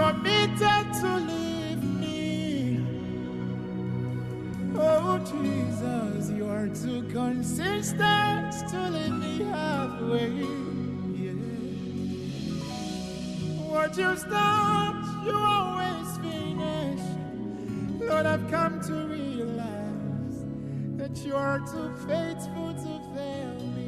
committed to leave me. Oh Jesus, you are too consistent to leave me halfway. Yeah. What you start, you always finish. Lord, I've come to realize that you are too faithful to fail me.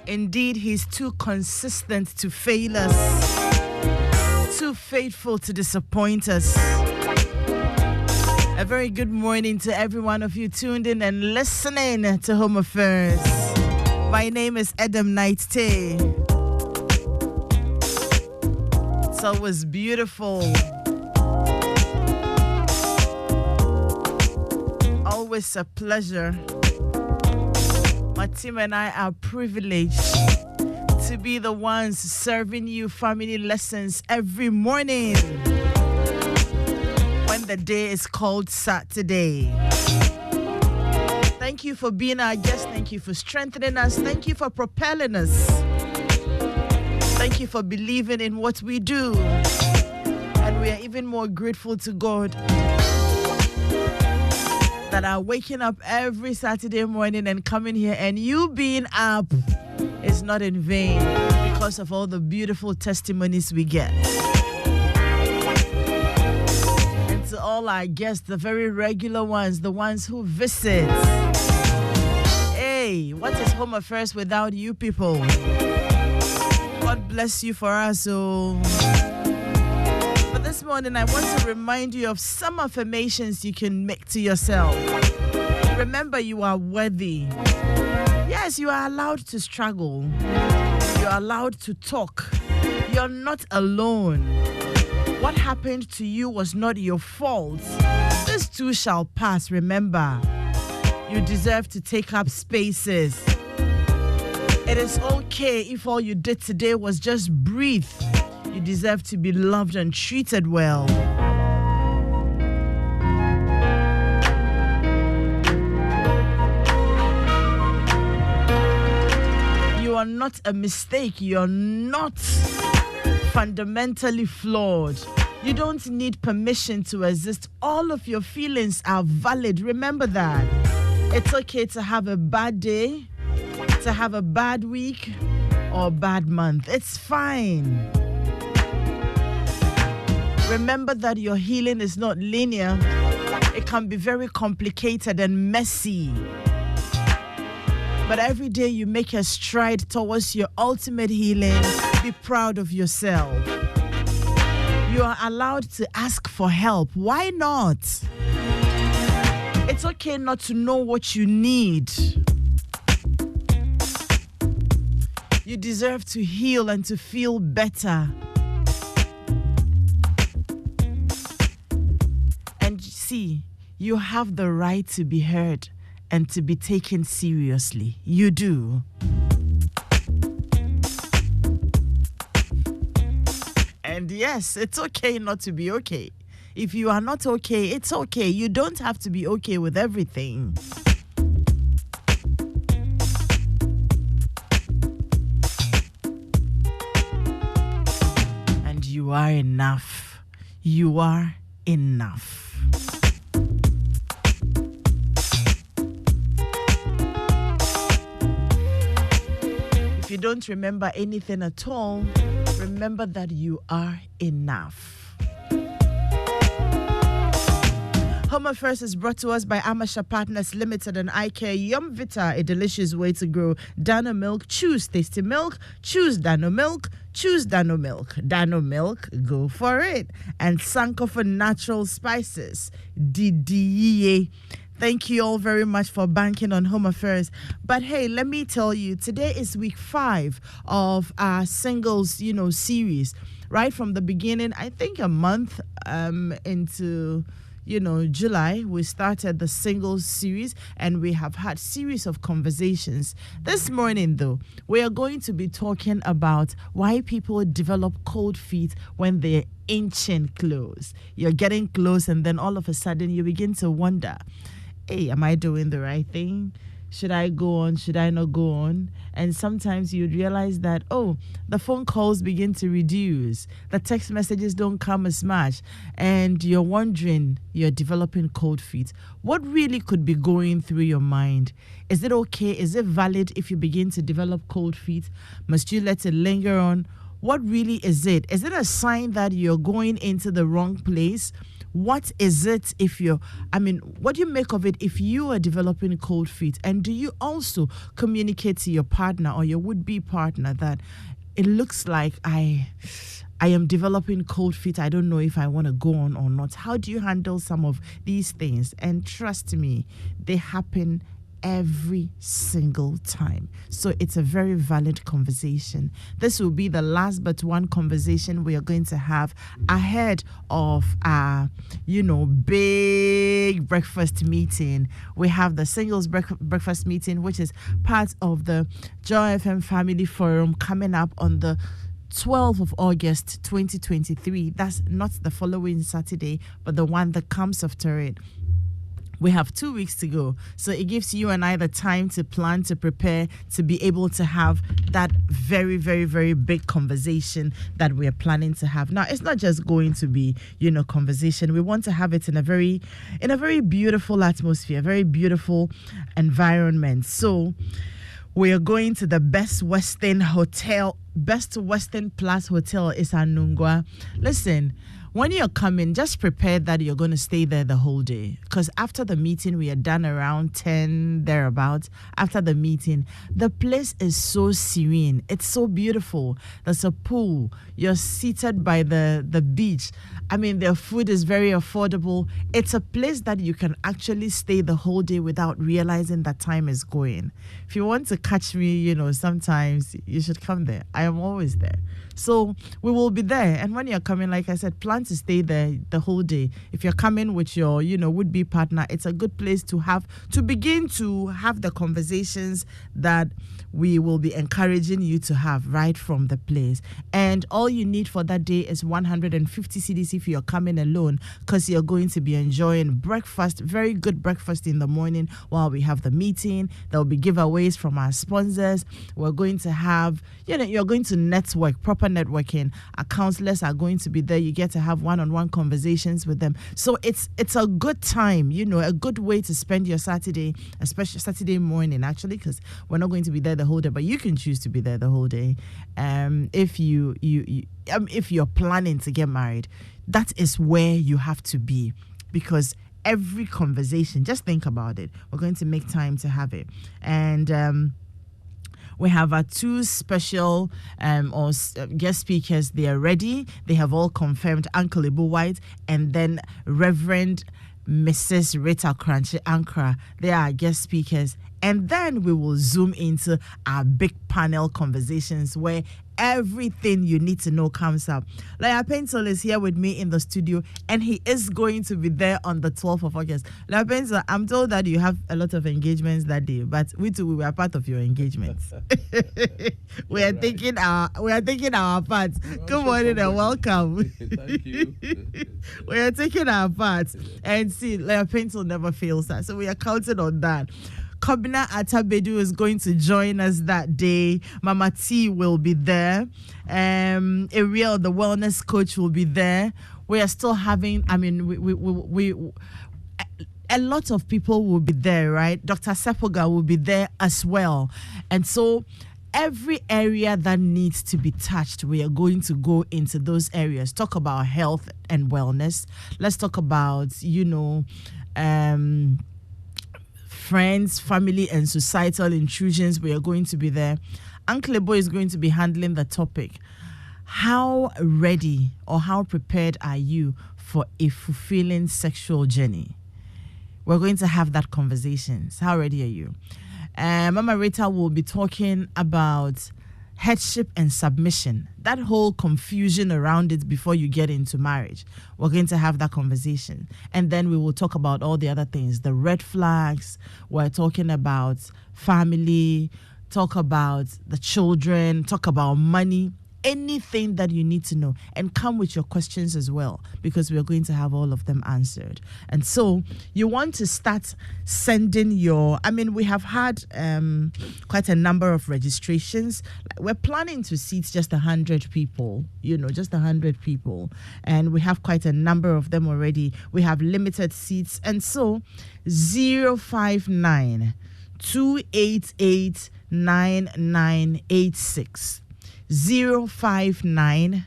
Indeed, he's too consistent to fail us, too faithful to disappoint us. A very good morning to every one of you tuned in and listening to Home Affairs. My name is Adam Knight Tay. It's always beautiful. Always a pleasure. My team and I are privileged to be the ones serving you family lessons every morning when the day is called Saturday. Thank you for being our guest. Thank you for strengthening us. Thank you for propelling us. Thank you for believing in what we do. And we are even more grateful to God that are waking up every Saturday morning and coming here, and you being up is not in vain because of all the beautiful testimonies we get. And to all our guests, the very regular ones, the ones who visit. Hey, what is Home Affairs without you people? God bless you for us. So this morning, I want to remind you of some affirmations you can make to yourself. Remember, you are worthy. Yes, you are allowed to struggle. You are allowed to talk. You're not alone. What happened to you was not your fault. This too shall pass. Remember, you deserve to take up spaces. It is okay if all you did today was just breathe. You deserve to be loved and treated well. You are not a mistake. You are not fundamentally flawed. You don't need permission to exist. All of your feelings are valid. Remember that. It's okay to have a bad day, to have a bad week, or a bad month. It's fine. Remember that your healing is not linear. It can be very complicated and messy. But every day you make a stride towards your ultimate healing, be proud of yourself. You are allowed to ask for help. Why not? It's okay not to know what you need. You deserve to heal and to feel better. See, you have the right to be heard and to be taken seriously. You do. And yes, it's okay not to be okay. If you are not okay, it's okay. You don't have to be okay with everything. And you are enough. You are enough. If you don't remember anything at all, remember that you are enough. Home Affairs is brought to us by Amasha Partners Limited and iCare Yum Vita, a delicious way to grow. Dano Milk, choose tasty milk. Choose Dano Milk. Choose Dano Milk. Dano Milk, go for it. And Sankofa Natural Spices, DDEA. Thank you all very much for banking on Home Affairs. But hey, let me tell you, today is week 5 of our singles, series. Right from the beginning, I think a month into July, we started the singles series and we have had series of conversations. This morning, though, we are going to be talking about why people develop cold feet when they're inching close. You're getting close and then all of a sudden you begin to wonder, hey, am I doing the right thing? Should I go on? Should I not go on? And sometimes you realize that, the phone calls begin to reduce. The text messages don't come as much. And you're wondering, you're developing cold feet. What really could be going through your mind? Is it okay? Is it valid if you begin to develop cold feet? Must you let it linger on? What really is it? Is it a sign that you're going into the wrong place? What is it what do you make of it if you are developing cold feet? And do you also communicate to your partner or your would-be partner that it looks like I am developing cold feet. I don't know if I want to go on or not. How do you handle some of these things? And trust me, they happen every single time. So it's a very valid conversation. This will be the last but one conversation we are going to have ahead of our, big breakfast meeting. We have the singles breakfast meeting, which is part of the Joy FM Family Forum coming up on the 12th of August 2023. That's not the following Saturday, but the one that comes after it. We have 2 weeks to go. So it gives you and I the time to plan, to prepare, to be able to have that very, very, very big conversation that we are planning to have. Now, it's not just going to be, conversation. We want to have it in a very beautiful atmosphere, very beautiful environment. So we are going to the Best Western Plus Hotel is Anungwa. Listen, when you're coming, just prepare that you're going to stay there the whole day. Because after the meeting, we are done around 10, thereabouts. After the meeting, the place is so serene. It's so beautiful. There's a pool. You're seated by the beach. Their food is very affordable. It's a place that you can actually stay the whole day without realizing that time is going. If you want to catch me, sometimes you should come there. I am always there. So we will be there. And when you're coming, like I said, plan to stay there the whole day. If you're coming with your, would-be partner, it's a good place to begin to have the conversations that we will be encouraging you to have right from the place. And all you need for that day is 150 cedis if you're coming alone, because you're going to be enjoying breakfast, very good breakfast in the morning while we have the meeting. There will be giveaways from our sponsors. We're going to have, you're going to network, proper networking. Our counselors are going to be there. You get to have one-on-one conversations with them. So it's a good time, a good way to spend your Saturday, especially Saturday morning, actually, because we're not going to be there the whole day, but you can choose to be there the whole day. If you're planning to get married, that is where you have to be, because every conversation, just think about it. We're going to make time to have it. And we have our two special guest speakers. They are ready. They have all confirmed. Uncle Ibu White and then Reverend Mrs. Rita Crunchy Ankara. They are our guest speakers. And then we will zoom into our big panel conversations where everything you need to know comes up. Laya Pencil is here with me in the studio, and he is going to be there on the 12th of August. Laya Pencil, I'm told that you have a lot of engagements that day, but we too, we were part of your engagements. we are taking our part. Good morning and welcome. Thank you. We are taking our part, and see, Laya Pencil never fails us, so we are counting on that. Kobina Atabedu is going to join us that day. Mama T will be there. Ariel, the wellness coach, will be there. We are still having, we a lot of people will be there, right? Dr. Sepoga will be there as well. And so every area that needs to be touched, we are going to go into those areas. Talk about health and wellness. Let's talk about, friends, family, and societal intrusions. We are going to be there. Uncle Ebo is going to be handling the topic. How ready or how prepared are you for a fulfilling sexual journey? We're going to have that conversation. How ready are you? Mama Rita will be talking about headship and submission, that whole confusion around it before you get into marriage. We're going to have that conversation. And then we will talk about all the other things, the red flags. We're talking about family, talk about the children, talk about money, anything that you need to know, and come with your questions as well, because we're going to have all of them answered. And so you want to start sending we have had quite a number of registrations. We're planning to seat just 100 people, just 100 people, and we have quite a number of them already. We have limited seats, and so 059 288 9986 059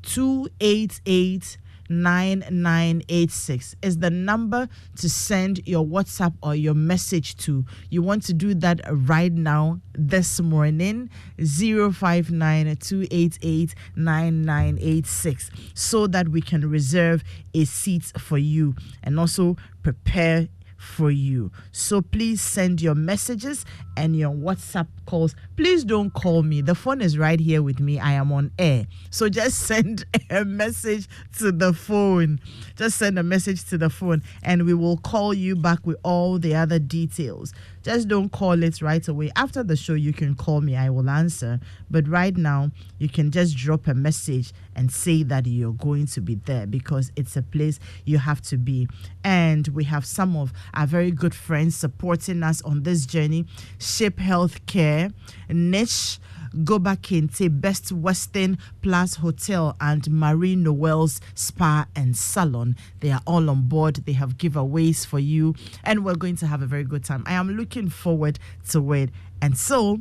288 9986 is the number to send your WhatsApp or your message to. You want to do that right now, this morning, 059 288 9986, so that we can reserve a seat for you and also prepare for you. So please send your messages and your WhatsApp calls. Please don't call me. The phone is right here with me. I am on air. So just send a message to the phone. Just send a message to the phone and we will call you back with all the other details. Just don't call it right away. After the show, you can call me. I will answer. But right now, you can just drop a message and say that you're going to be there, because it's a place you have to be. And we have some of our very good friends supporting us on this journey. Shape Healthcare, Niche, Goba Kente, Best Western Plus Hotel, and Marie Noel's Spa and Salon. They are all on board. They have giveaways for you, and we're going to have a very good time. I am looking forward to it. And so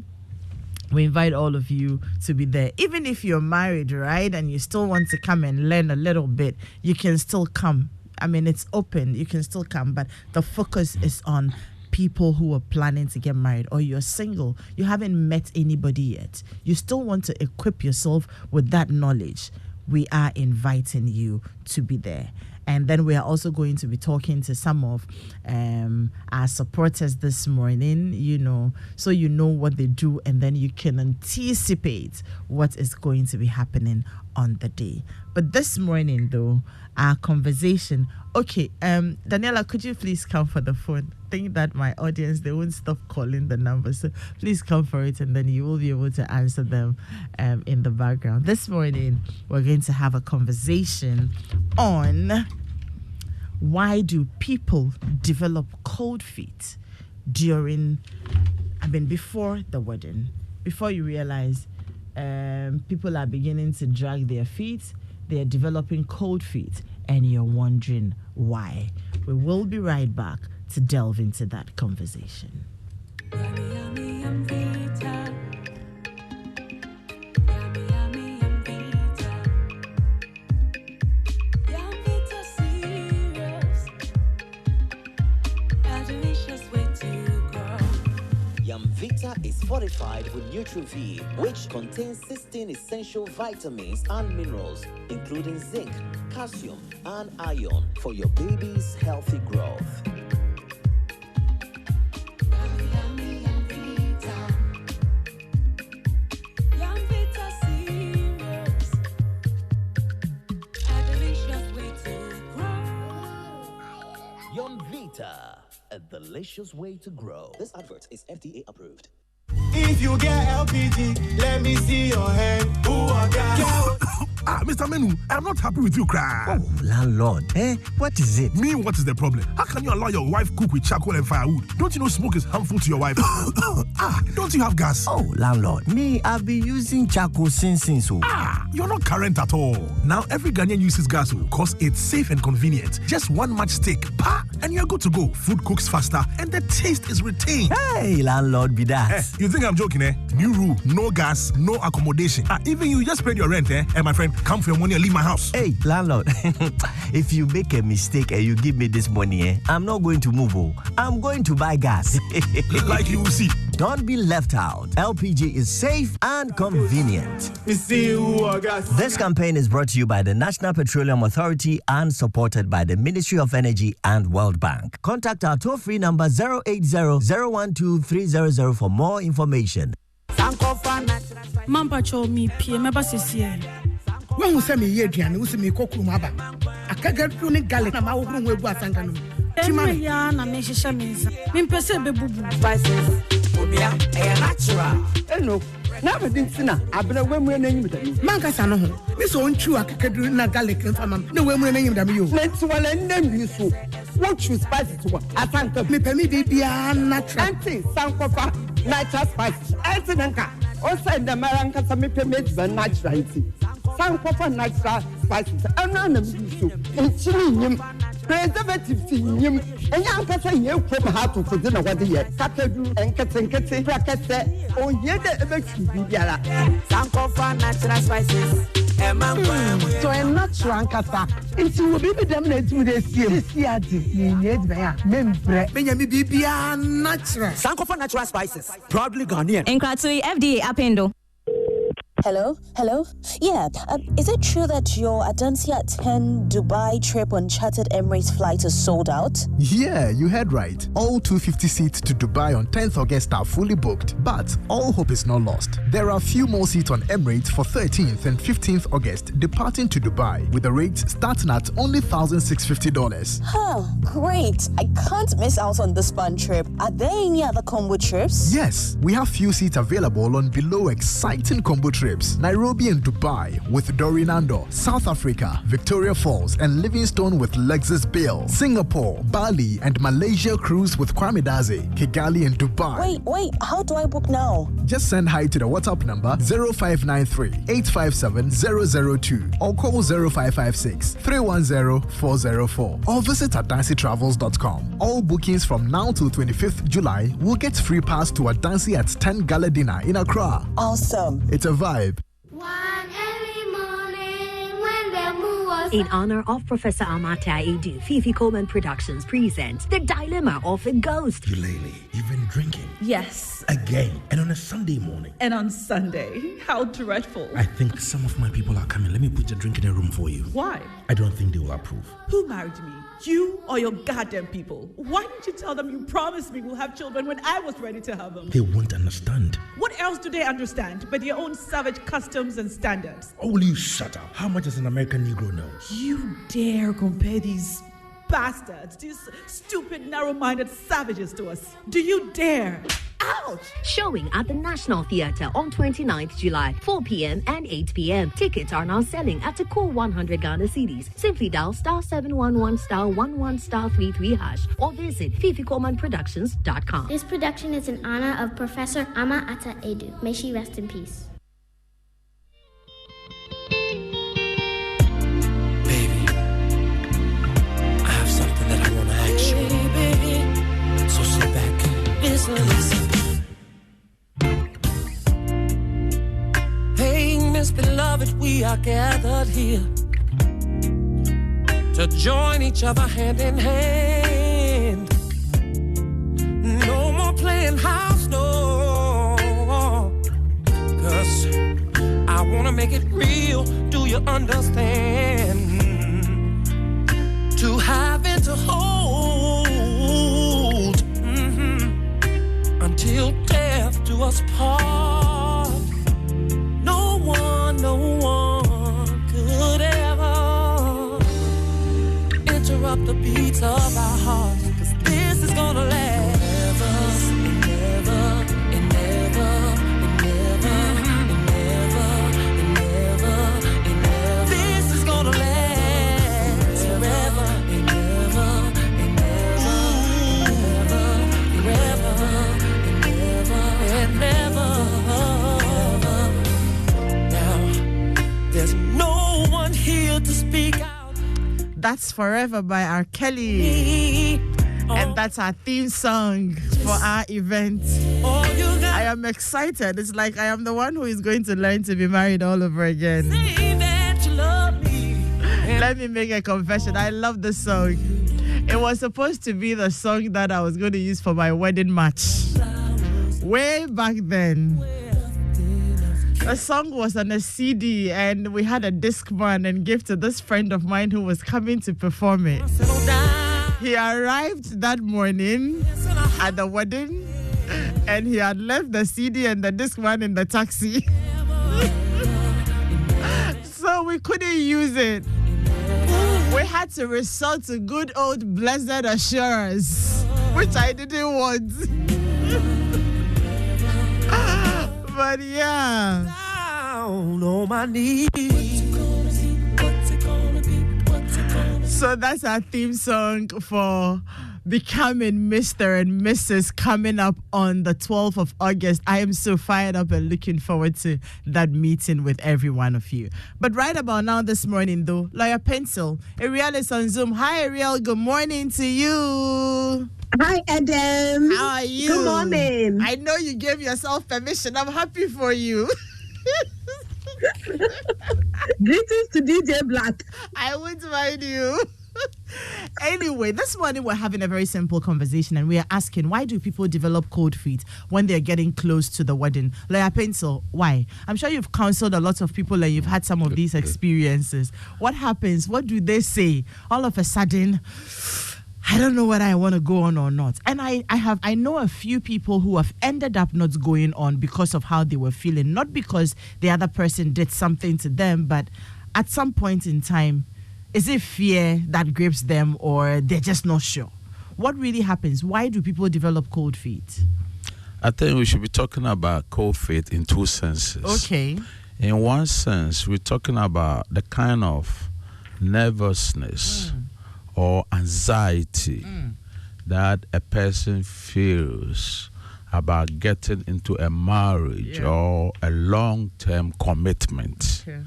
we invite all of you to be there. Even if you're married, right, and you still want to come and learn a little bit, you can still come. It's open. You can still come, but the focus is on people who are planning to get married, or you're single, you haven't met anybody yet, you still want to equip yourself with that knowledge. We are inviting you to be there. And then we are also going to be talking to some of our supporters this morning, so you know what they do, and then you can anticipate what is going to be happening on the day. But this morning, though, our conversation. Okay, Daniela, could you please come for the phone? I think that my audience, they won't stop calling the number. So please come for it, and then you will be able to answer them in the background. This morning, we're going to have a conversation on why do people develop cold feet before the wedding, before you realize people are beginning to drag their feet, they are developing cold feet, and you're wondering why. We will be right back to delve into that conversation. Vita is fortified with Nutri-V, which contains 16 essential vitamins and minerals, including zinc, calcium, and iron for your baby's healthy growth. Vita, a delicious way to grow. This advert is FDA approved. If you get LPG, let me see your hand. Who are gas? Mr. Menu, I'm not happy with you, cry. Oh, landlord, what is it? Me, what is the problem? How can you allow your wife cook with charcoal and firewood? Don't you know smoke is harmful to your wife? Don't you have gas? Oh, landlord, me, I've been using charcoal since. You're not current at all. Now, every Ghanaian uses gas because it's safe and convenient. Just one matchstick, and you're good to go. Food cooks faster, and the taste is retained. Hey, landlord, be that. You think I'm joking, New rule, no gas, no accommodation. Even you just paid your rent, And my friend, come for your money and leave my house. Hey, landlord, if you make a mistake and you give me this money, I'm not going to move. I'm going to buy gas. Like you will see. Don't be left out. LPG is safe and convenient. This campaign is brought to you by the National Petroleum Authority and supported by the Ministry of Energy and World Bank. Contact our toll-free number 080-012-300 for more information. Mampa cho me pie me ba sisi. When you say me ye aduane, wo se me kokuru maba. Akagadu ne garlic na ma wo hu egu asanga no. Chimane ya na me hihye me nsa. Me mpese be bubu. Spices. Obia e natural. Eno. Na be dintina abena wemure na nyim dami. Mankasa no ho. Me so ntwu akagadu na garlic mfama. Na wemure na nyim dami yo. Na ntiwala ndambi so. What choose spices to asanka. Me pemi bibia natural. Anti sankofa natural spices. Anti nanka. O say the maranka sa me pemi be natural anti. Sankofa natural spices. Ana na me so. Nchiri nyim. Preservatives nyim. Enya anka sa ye kwem ha to fodi na wade ye. Kakadu enkete prakete. O ye de ebe bibiara. Sankofa natural spices. So I'm not sure ankasa. It's will be them na do this year. This year ni need be ya. Membre. Benyami bibia natural. Sankofa natural spices. Proudly Ghanaian. Nkratui FDA Apendo. Hello? Yeah, is it true that your Adansia 10 Dubai trip on chartered Emirates flight is sold out? Yeah, you heard right. All 250 seats to Dubai on 10th August are fully booked, but all hope is not lost. There are a few more seats on Emirates for 13th and 15th August departing to Dubai, with the rates starting at only $1,650. Great. I can't miss out on this fun trip. Are there any other combo trips? Yes, we have few seats available on below exciting combo trips. Nairobi and Dubai with Dorinando, South Africa, Victoria Falls and Livingstone with Lexus Bill, Singapore, Bali and Malaysia cruise with Kwame Daze, Kigali and Dubai. Wait, how do I book now? Just send hi to the WhatsApp number 0593 857 002 or call 0556 310 404 or visit adansetravels.com. All bookings from now till 25th July will get free pass to Adansi at 10 Gala Dinner in Accra. Awesome. It's a vibe. In honor of Professor Amata Edu, Fifi Coleman Productions presents The Dilemma of a Ghost. Eulalie, you've been drinking? Yes. Again, and on a Sunday morning. And on Sunday. How dreadful. I think some of my people are coming. Let me put your drink in a room for you. Why? I don't think they will approve. Who married me? You or your goddamn people? Why didn't you tell them you promised me we'll have children when I was ready to have them? They won't understand. What else do they understand but their own savage customs and standards? Oh, will you shut up? How much does an American Negro know? You dare compare these bastards, these stupid, narrow-minded savages to us? Do you dare? Ouch! Showing at the National Theatre on 29th July, 4 p.m. and 8 p.m. Tickets are now selling at a cool 100 Ghana cedis. Simply dial *711 *11 *33 # or visit fificolemanproductions.com. This production is in honor of Professor Ama Ata Edu. May she rest in peace. So sit back and listen. Hey, Miss Beloved, we are gathered here to join each other hand in hand. No more playing house, no, 'cause I wanna make it real. Do you understand? To have and to hold until death do us part. No one could ever interrupt the beats of our hearts, 'cause this is gonna last forever and never and never and never and never and never. This is gonna last forever and never and never and never and never. Now, there's no one here to speak out. That's Forever by R. Kelly. And that's our theme song for our event. I am excited. It's like I am the one who is going to learn to be married all over again. Let me make a confession. I love this song. It was supposed to be the song that I was going to use for my wedding match. Way back then. The song was on a CD and we had a Discman and gave to this friend of mine who was coming to perform it. He arrived that morning at the wedding And he had left the CD and the disc one in the taxi. So we couldn't use it. We had to resort to good old blessed assurance, which I didn't want. But yeah. Down on my knees. So that's our theme song for Becoming Mr. and Mrs. coming up on the 12th of August. I am so fired up and looking forward to that meeting with every one of you. But right about now this morning, though, Lawyer Pencil, Ariel is on Zoom. Hi, Ariel. Good morning to you. Hi, Adam. How are you? Good morning. I know you gave yourself permission. I'm happy for you. Greetings to DJ Black. I wouldn't mind you. Anyway, this morning we're having a very simple conversation and we are asking, why do people develop cold feet when they're getting close to the wedding? Lawyer Pencil, why? I'm sure you've counseled a lot of people and you've had some of these experiences. What happens? What do they say? All of a sudden, I don't know whether I want to go on or not. And I know a few people who have ended up not going on because of how they were feeling, not because the other person did something to them, but at some point in time, is it fear that grips them or they're just not sure? What really happens? Why do people develop cold feet? I think we should be talking about cold feet in two senses. Okay. In one sense, we're talking about the kind of nervousness or anxiety that a person feels about getting into a marriage or a long-term commitment. Okay.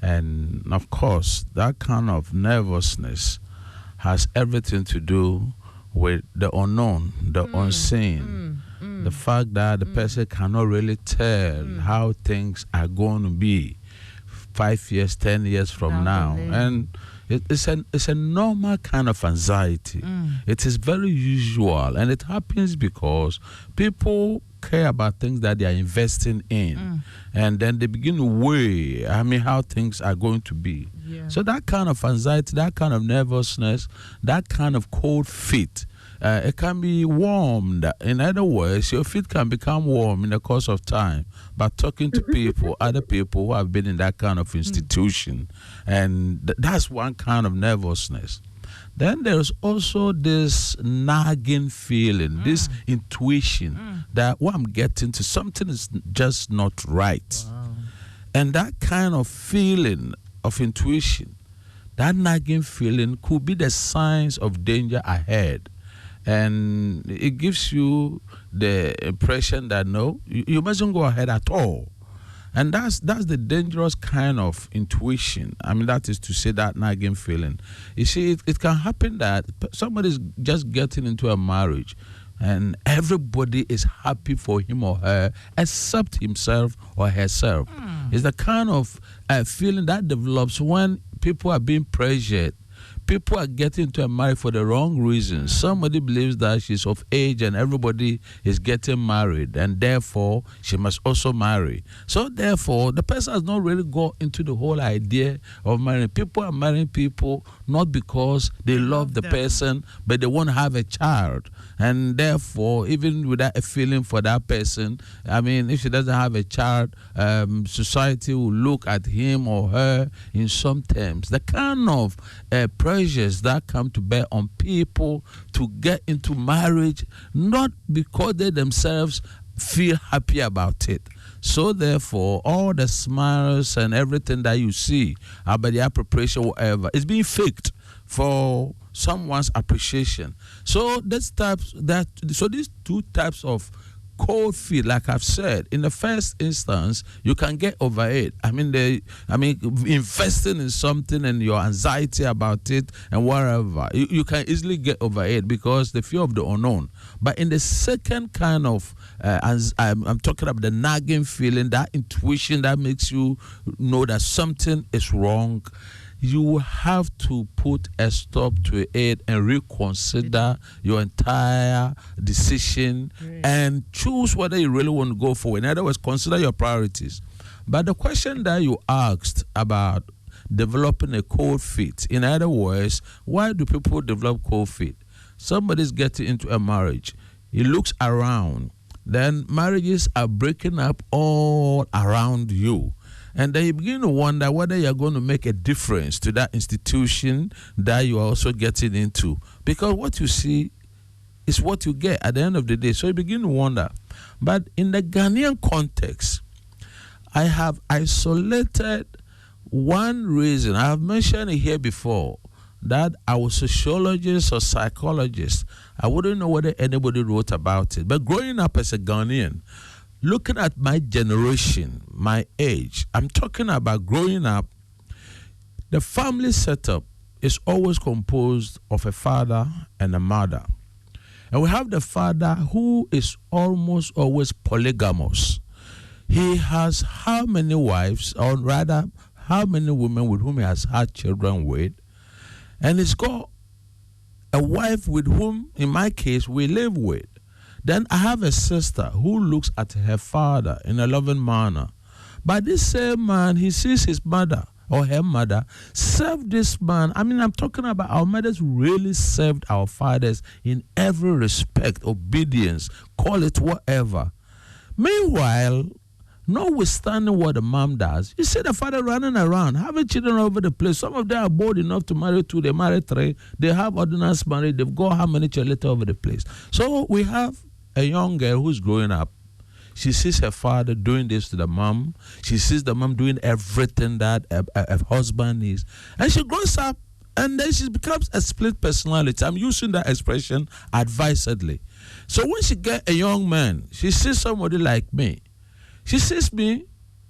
And of course, that kind of nervousness has everything to do with the unknown, the unseen, the fact that the person cannot really tell how things are going to be 5 years, 10 years from now. And it's a normal kind of anxiety. It is very usual, and it happens because people care about things that they are investing in, and then they begin to weigh, how things are going to be. So that kind of anxiety, that kind of nervousness, that kind of cold feet, it can be warmed. In other words, your feet can become warm in the course of time by talking to people, other people who have been in that kind of institution. And that's one kind of nervousness. Then there's also this nagging feeling, this intuition that what I'm getting to, something is just not right. And that kind of feeling of intuition, that nagging feeling could be the signs of danger ahead. And it gives you the impression that no, you mustn't go ahead at all. And that's the dangerous kind of intuition. That is to say, that nagging feeling. You see, it can happen that somebody's just getting into a marriage and everybody is happy for him or her except himself or herself. It's the kind of feeling that develops when people are being pressured. People are getting into a marriage for the wrong reasons. Somebody believes that she's of age and everybody is getting married, and therefore she must also marry. So therefore, the person has not really got into the whole idea of marrying. People are marrying people not because they love the person, but they want to have a child. And therefore, even without a feeling for that person, if she doesn't have a child, society will look at him or her in some terms. The kind of pressures that come to bear on people to get into marriage, not because they themselves feel happy about it. So therefore, all the smiles and everything that you see about the appropriation, whatever, is being faked for someone's appreciation. So these two types of cold feet, like I've said, in the first instance, you can get over it. Investing in something and your anxiety about it and whatever, you can easily get over it because the fear of the unknown. But in the second kind of, I'm talking about the nagging feeling, that intuition that makes you know that something is wrong, you will have to put a stop to it and reconsider your entire decision and choose whether you really want to go for it. In other words, consider your priorities. But the question that you asked about developing a cold feet, in other words, why do people develop cold feet? Somebody's getting into a marriage. He looks around. then marriages are breaking up all around you. And then you begin to wonder whether you're going to make a difference to that institution that you are also getting into. Because what you see is what you get at the end of the day. So you begin to wonder. But in the Ghanaian context, I have isolated one reason. I have mentioned it here before, that I was sociologist or psychologist. I wouldn't know whether anybody wrote about it. But growing up as a Ghanaian, looking at my generation, my age, I'm talking about growing up, the family setup is always composed of a father and a mother. And we have the father who is almost always polygamous. He has how many wives, or rather, how many women with whom he has had children with. And he's got a wife with whom, in my case, we live with. Then I have a sister who looks at her father in a loving manner. But this same man, he sees his mother or her mother serve this man. I mean, I'm talking about our mothers really served our fathers in every respect, obedience, call it whatever. Meanwhile, notwithstanding what the mom does, you see the father running around, having children all over the place. Some of them are bold enough to marry 2, they marry 3, they have ordinance marriage, they've got how many children all over the place. So we have a young girl who's growing up. She sees her father doing this to the mom. She sees the mom doing everything that a husband is. And she grows up, and then she becomes a split personality. I'm using that expression advisedly. So when she gets a young man, she sees somebody like me. She sees me,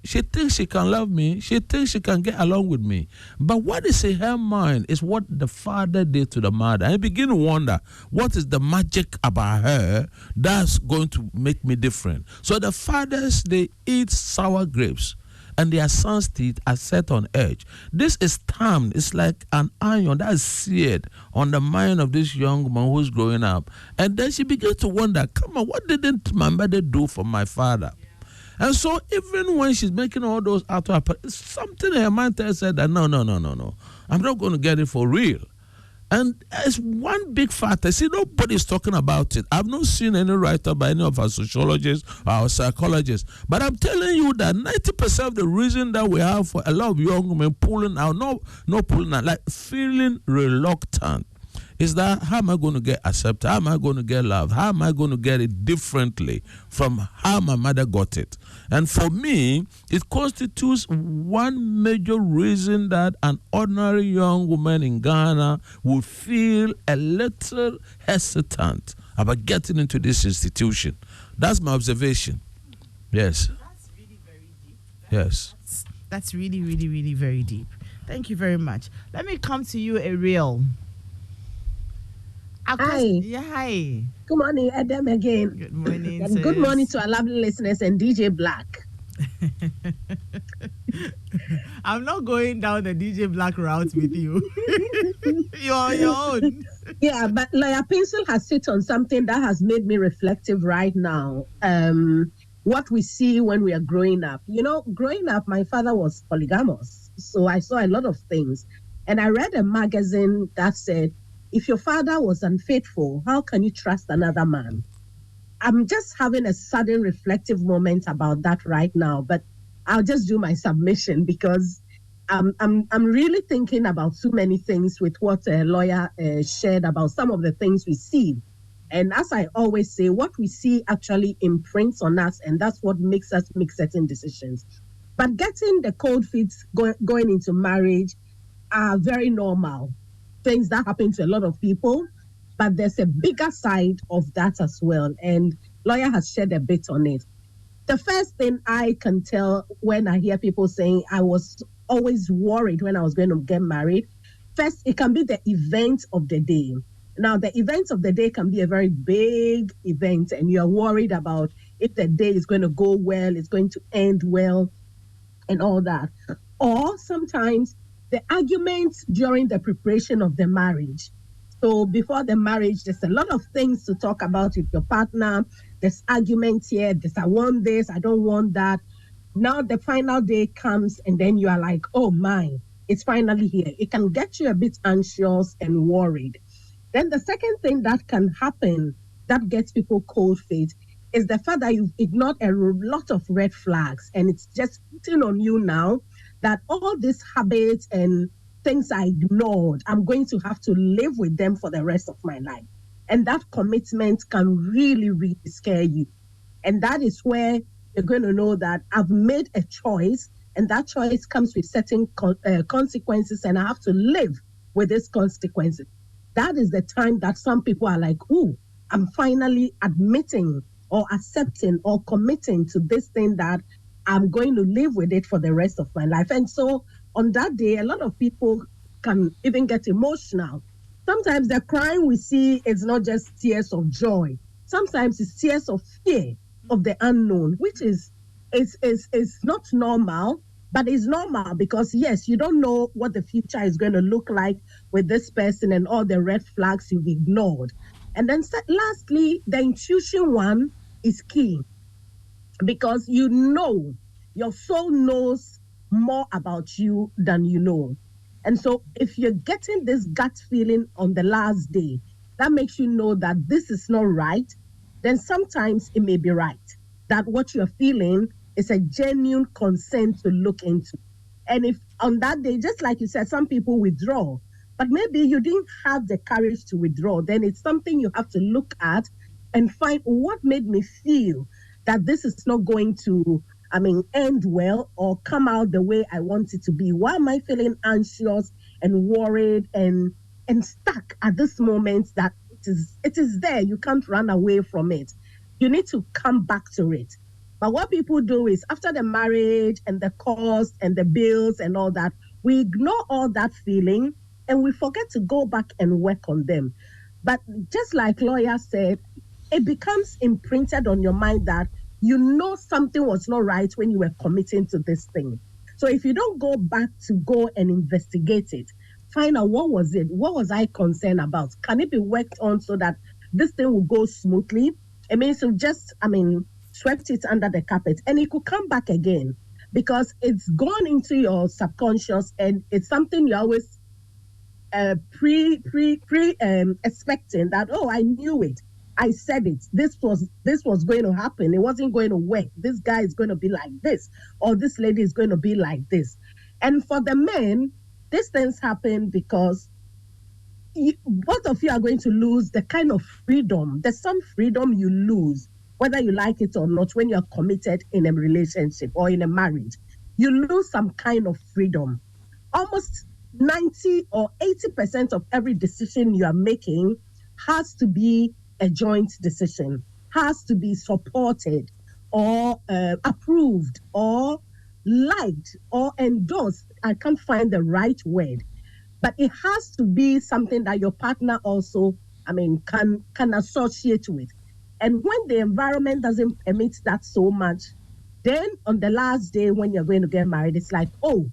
she thinks she can love me, she thinks she can get along with me. But what is in her mind is what the father did to the mother. And I begin to wonder, what is the magic about her that's going to make me different? So the fathers, they eat sour grapes, and their sons' teeth are set on edge. This is stamped, it's like an iron that is seared on the mind of this young man who's growing up. And then she begins to wonder, come on, what didn't my mother do for my father? And so even when she's making all those out of something in her mind tells her that no. I'm not going to get it for real. And it's one big factor. See, nobody's talking about it. I've not seen any writer by any of our sociologists or our psychologists. But I'm telling you that 90% of the reason that we have for a lot of young women pulling out, not pulling out, like feeling reluctant, is that how am I going to get accepted? How am I going to get love? How am I going to get it differently from how my mother got it? And for me, it constitutes one major reason that an ordinary young woman in Ghana would feel a little hesitant about getting into this institution. That's my observation. Yes. That's really very deep. Yes. That's really, really, really very deep. Thank you very much. Let me come to you, Ariel. Hi. Yeah, hi. Good morning, Adam again. Good morning. And good morning to our lovely listeners and DJ Black. I'm not going down the DJ Black route with you. You're on your own. Yeah, but Lawyer Pencil has hit on something that has made me reflective right now. What we see when we are growing up. You know, growing up, my father was polygamous. So I saw a lot of things. And I read a magazine that said, if your father was unfaithful, how can you trust another man? I'm just having a sudden reflective moment about that right now, but I'll just do my submission because I'm really thinking about so many things with what a lawyer shared about some of the things we see. And as I always say, what we see actually imprints on us, and that's what makes us make certain decisions. But getting the cold feet going into marriage are very normal. Things that happen to a lot of people, but there's a bigger side of that as well. And lawyer has shared a bit on it. The first thing I can tell when I hear people saying I was always worried when I was going to get married, first, it can be the event of the day. Now, the event of the day can be a very big event, and you're worried about if the day is going to go well, it's going to end well, and all that. Or sometimes the arguments during the preparation of the marriage. So before the marriage, there's a lot of things to talk about with your partner. There's arguments here. I want this, I don't want that. Now the final day comes and then you are like, oh my, it's finally here. It can get you a bit anxious and worried. Then the second thing that can happen that gets people cold feet is the fact that you've ignored a lot of red flags, and it's just putting on you now that all these habits and things I ignored, I'm going to have to live with them for the rest of my life. And that commitment can really, really scare you. And that is where you're going to know that I've made a choice, and that choice comes with certain consequences, and I have to live with these consequences. That is the time that some people are like, ooh, I'm finally admitting or accepting or committing to this thing that I'm going to live with it for the rest of my life. And so on that day, a lot of people can even get emotional. Sometimes the crying we see is not just tears of joy. Sometimes it's tears of fear of the unknown, which is not normal, but it's normal because, yes, you don't know what the future is going to look like with this person and all the red flags you've ignored. And then lastly, the intuition one is key because you know, your soul knows more about you than you know. And so if you're getting this gut feeling on the last day, that makes you know that this is not right, then sometimes it may be right. That what you're feeling is a genuine concern to look into. And if on that day, just like you said, some people withdraw, but maybe you didn't have the courage to withdraw, then it's something you have to look at and find what made me feel that this is not going to, end well or come out the way I want it to be. Why am I feeling anxious and worried and stuck at this moment that it is there? You can't run away from it. You need to come back to it. But what people do is after the marriage and the cost and the bills and all that, we ignore all that feeling and we forget to go back and work on them. But just like Lawyer said, it becomes imprinted on your mind that you know something was not right when you were committing to this thing. So if you don't go back to go and investigate it, find out what was it? What was I concerned about? Can it be worked on so that this thing will go smoothly? It means you just, swept it under the carpet and it could come back again because it's gone into your subconscious and it's something you always expecting that, oh, I knew it. I said it. This was going to happen. It wasn't going to work. This guy is going to be like this, or this lady is going to be like this. And for the men, these things happen because both of you are going to lose the kind of freedom. There's some freedom you lose, whether you like it or not, when you're committed in a relationship or in a marriage. You lose some kind of freedom. Almost 90 or 80% of every decision you are making has to be a joint decision, has to be supported or approved or liked or endorsed. I can't find the right word, but it has to be something that your partner also, can associate with. And when the environment doesn't permit that so much, then on the last day when you're going to get married, it's like, oh,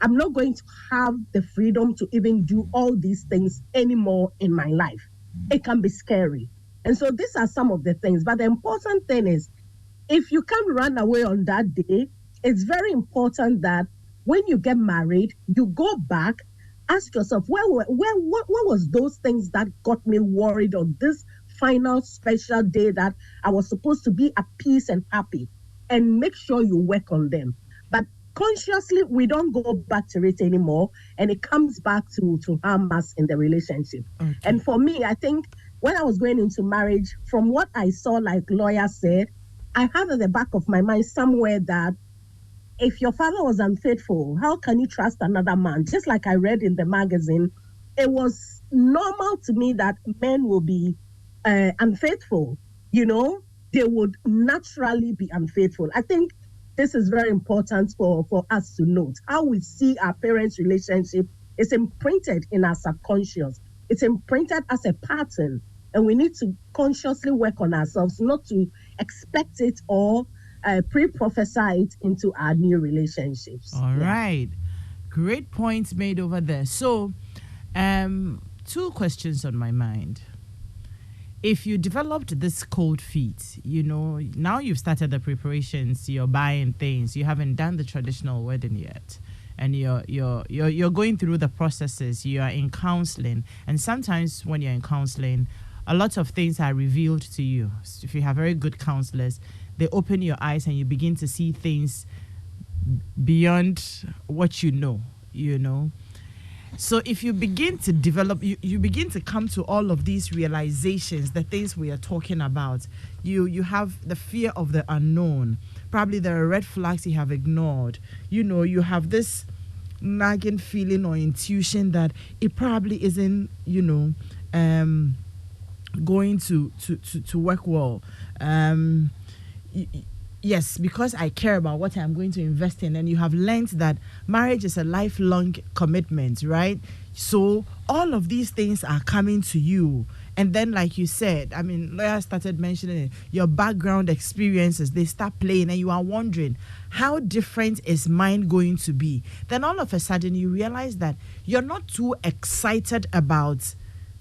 I'm not going to have the freedom to even do all these things anymore in my life. It can be scary. And so these are some of the things. But the important thing is, if you can't run away on that day, it's very important that when you get married, you go back, ask yourself, what was those things that got me worried on this final special day that I was supposed to be at peace and happy, and make sure you work on them. But consciously, we don't go back to it anymore, and it comes back to harm us in the relationship. Okay. And for me, I think when I was going into marriage, from what I saw, like Lawyer said, I had at the back of my mind somewhere that if your father was unfaithful, how can you trust another man? Just like I read in the magazine, it was normal to me that men will be unfaithful. They would naturally be unfaithful. I think this is very important for us to note. How we see our parents' relationship is imprinted in our subconscious. It's imprinted as a pattern, and we need to consciously work on ourselves, not to expect it or pre-prophesy it into our new relationships. All right. Great points made over there. So, 2 questions on my mind. If you developed this cold feet, now you've started the preparations, you're buying things, you haven't done the traditional wedding yet, and you're going through the processes, you are in counseling, and sometimes when you're in counseling, a lot of things are revealed to you. So if you have very good counselors, they open your eyes and you begin to see things beyond what you know. So if you begin to develop, you begin to come to all of these realizations, the things we are talking about. You have the fear of the unknown. Probably there are red flags you have ignored. You have this nagging feeling or intuition that it probably isn't, going to work well. Yes, because I care about what I'm going to invest in, and you have learned that marriage is a lifelong commitment, right? So all of these things are coming to you. And then, like you said, Lawyer started mentioning it, your background experiences, they start playing, and you are wondering, how different is mine going to be? Then all of a sudden, you realize that you're not too excited about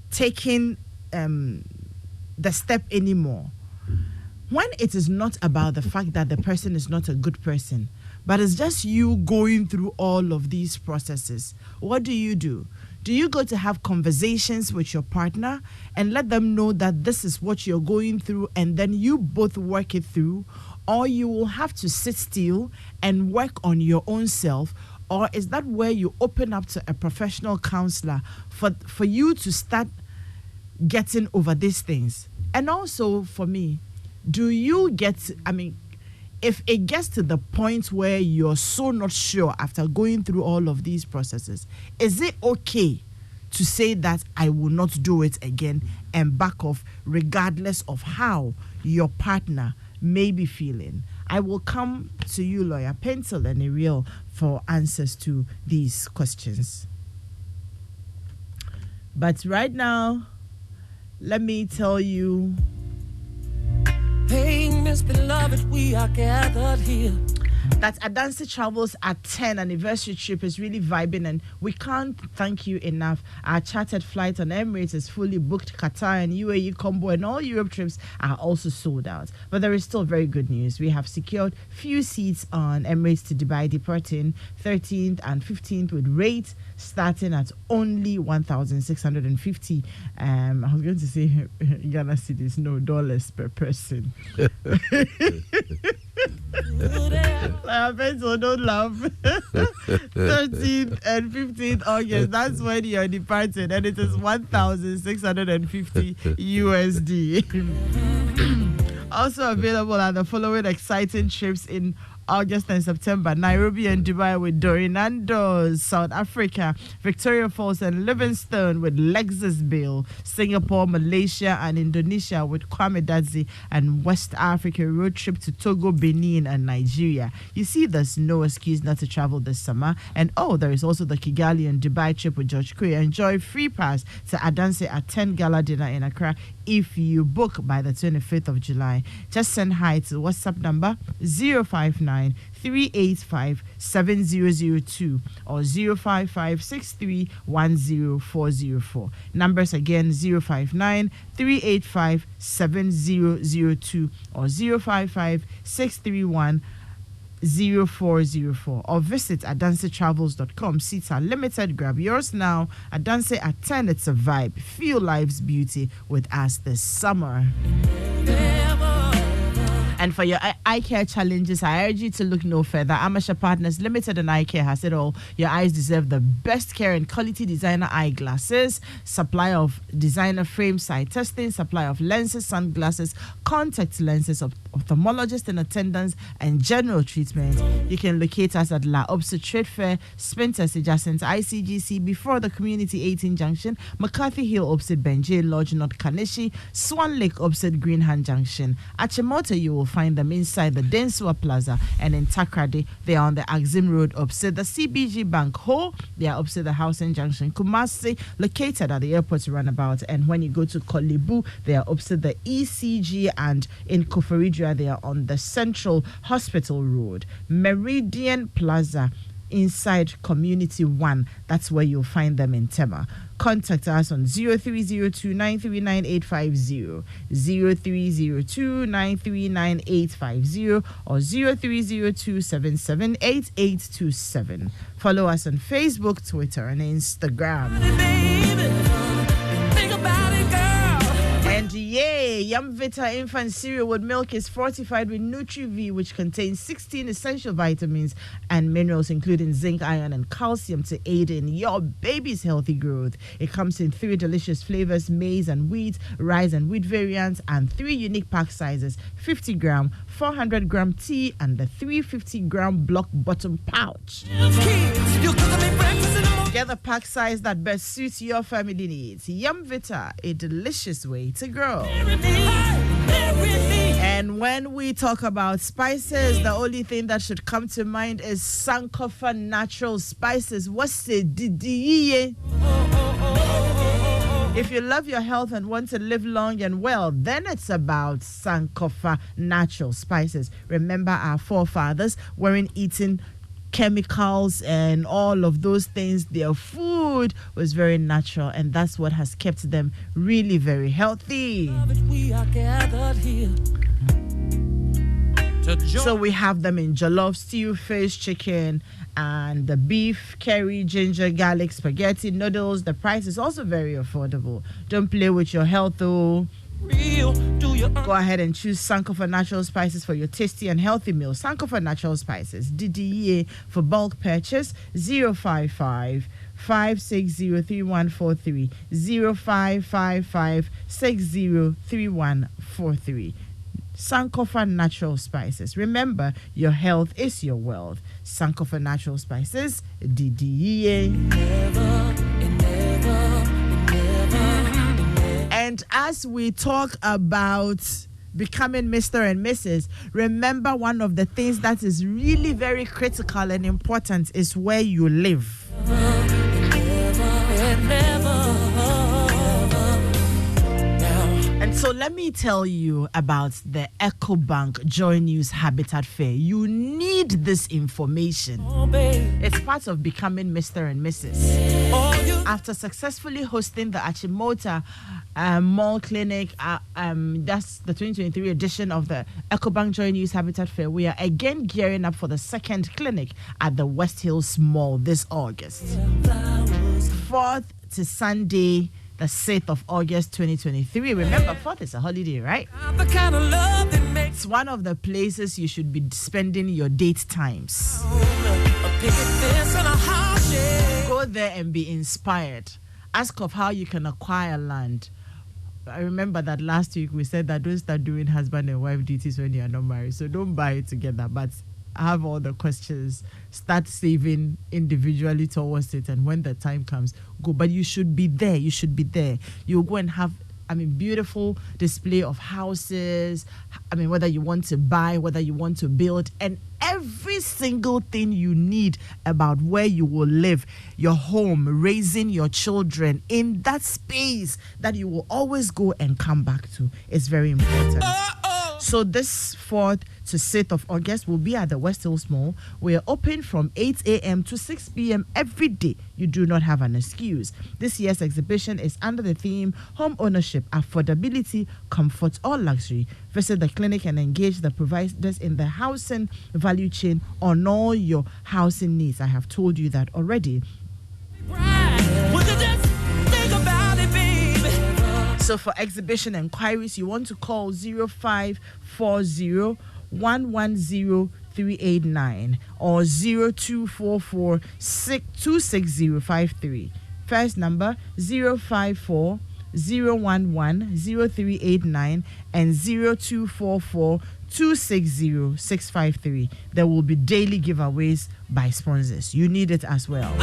taking the step anymore. When it is not about the fact that the person is not a good person, but it's just you going through all of these processes, what do? Do you go to have conversations with your partner and let them know that this is what you're going through, and then you both work it through? Or you will have to sit still and work on your own self? Or is that where you open up to a professional counselor for you to start getting over these things? And also for me, do you get, if it gets to the point where you're so not sure after going through all of these processes, is it okay to say that I will not do it again and back off regardless of how your partner may be feeling? I will come to you, Lawyer Pencil and Ariel, for answers to these questions. But right now, let me tell you, hey, Miss Beloved, we are gathered here. That Adansi Travels at 10 anniversary trip is really vibing, and we can't thank you enough. Our chartered flight on Emirates is fully booked. Qatar and UAE combo and all Europe trips are also sold out. But there is still very good news. We have secured few seats on Emirates to Dubai departing 13th and 15th with rates starting at only 1,650. I was going to say Ghana cedis, no, dollars per person. Don't laugh. 13th and 15th August, that's when you're departing, and it is 1,650 USD. Also available are the following exciting trips in August and September: Nairobi and Dubai with Dorinandos, South Africa, Victoria Falls and Livingstone with Lexus Bill, Singapore, Malaysia and Indonesia with Kwame Dadzi, and West Africa road trip to Togo, Benin and Nigeria. You see, there's no excuse not to travel this summer. And there is also the Kigali and Dubai trip with George Kuya. Enjoy free pass to Adansi at 10 Gala Dinner in Accra if you book by the 25th of July. Just send hi to WhatsApp number 059-385-7002 or 055-6310-404. Numbers again 059-385-7002 or 055-631-0404, or visit AdanseTravels.com. Seats are limited. Grab yours now. Adanse at 10. It's a vibe. Feel life's beauty with us this summer. And for your eye care challenges, I urge you to look no further. Amasha Partners Limited and Eye Care has it all. Your eyes deserve the best care and quality designer eyeglasses, supply of designer frame side testing, supply of lenses, sunglasses, contact lenses, ophthalmologist in attendance, and general treatment. You can locate us at La Obsa Trade Fair, Spencer's adjacent ICGC before the Community 18 Junction, McCarthy Hill opposite Benjay Lodge, North Kaneshi, Swan Lake opposite Greenhand Junction. At Chimoto, you will find them inside the Densua Plaza, and in Takrady, they are on the Axim Road opposite the CBG Bank Hall. They are opposite the Housing Junction. Kumasi, located at the airport runabout, and when you go to Kolibu, they are opposite the ECG, and in Koforidua, they are on the Central Hospital Road. Meridian Plaza, inside Community 1, that's where you'll find them in Tema. Contact us on 0302-939-850, 0302-939-850, or 0302-778827. Follow us on Facebook, Twitter, and Instagram. And Yay! Yum Vita infant cereal with milk is fortified with Nutri-V, which contains 16 essential vitamins and minerals, including zinc, iron, and calcium to aid in your baby's healthy growth. It comes in 3 delicious flavors: maize and wheat, rice and wheat variants, and 3 unique pack sizes: 50 gram, 400 gram tea, and the 350 gram block bottom pouch. Get the pack size that best suits your family needs. Yum Vita, a delicious way to grow. And when we talk about spices, the only thing that should come to mind is Sankofa Natural Spices. What's it? If you love your health and want to live long and well, then it's about Sankofa Natural Spices. Remember, our forefathers weren't eating chemicals and all of those things. Their food was very natural, and that's what has kept them really very healthy. So we have them in jollof, stew, fish, chicken, and the beef, curry, ginger, garlic, spaghetti, noodles. The price is also very affordable. Don't play with your health though. Go ahead and choose Sankofa Natural Spices for your tasty and healthy meal. Sankofa Natural Spices, DDEA for bulk purchase 055 5603143 0555 603143. Sankofa Natural Spices. Remember, your health is your wealth. Sankofa Natural Spices, DDEA. And as we talk about becoming Mr. and Mrs., remember, one of the things that is really very critical and important is where you live. And so let me tell you about the EcoBank Joy News Habitat Fair. You need this information. It's part of becoming Mr. and Mrs. After successfully hosting the Achimota Mall Clinic, that's the 2023 edition of the EcoBank Joy News Habitat Fair, we are again gearing up for the second clinic at the West Hills Mall this August. 4th to Sunday, the 6th of August 2023. Remember, 4th is a holiday, right? It's one of the places you should be spending your date times. Go there and be inspired. Ask of how you can acquire land. I remember that last week we said that don't start doing husband and wife duties when you are not married. So don't buy it together, but have all the questions, start saving individually towards it, and when the time comes, go. But you should be there. You should be there. You'll go and have, beautiful display of houses. Whether you want to buy, whether you want to build, and every single thing you need about where you will live, your home, raising your children in that space that you will always go and come back to is very important. So this 4th to 6th of August will be at the West Hills Mall. We are open from 8 a.m. to 6 p.m. every day. You do not have an excuse. This year's exhibition is under the theme Home Ownership, Affordability, Comfort or Luxury. Visit the clinic and engage the providers in the housing value chain on all your housing needs. I have told you that already. So for exhibition enquiries, you want to call 0540 110 389 or 0244 26053. First number 054 011 0389 and 0244 260-653. There will be daily giveaways by sponsors. You need it as well.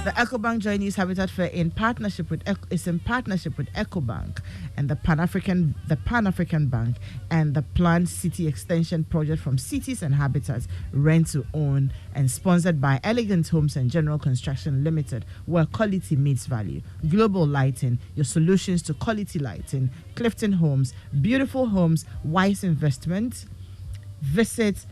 The EcoBank Joy News Habitat Fair is in partnership with EcoBank and the Pan African Bank and the Planned City Extension Project from Cities and Habitats, Rent to Own, and sponsored by Elegant Homes and General Construction Limited, where quality meets value. Global Lighting, your solutions to quality lighting. Clifton Homes, beautiful homes, wise investment. Visit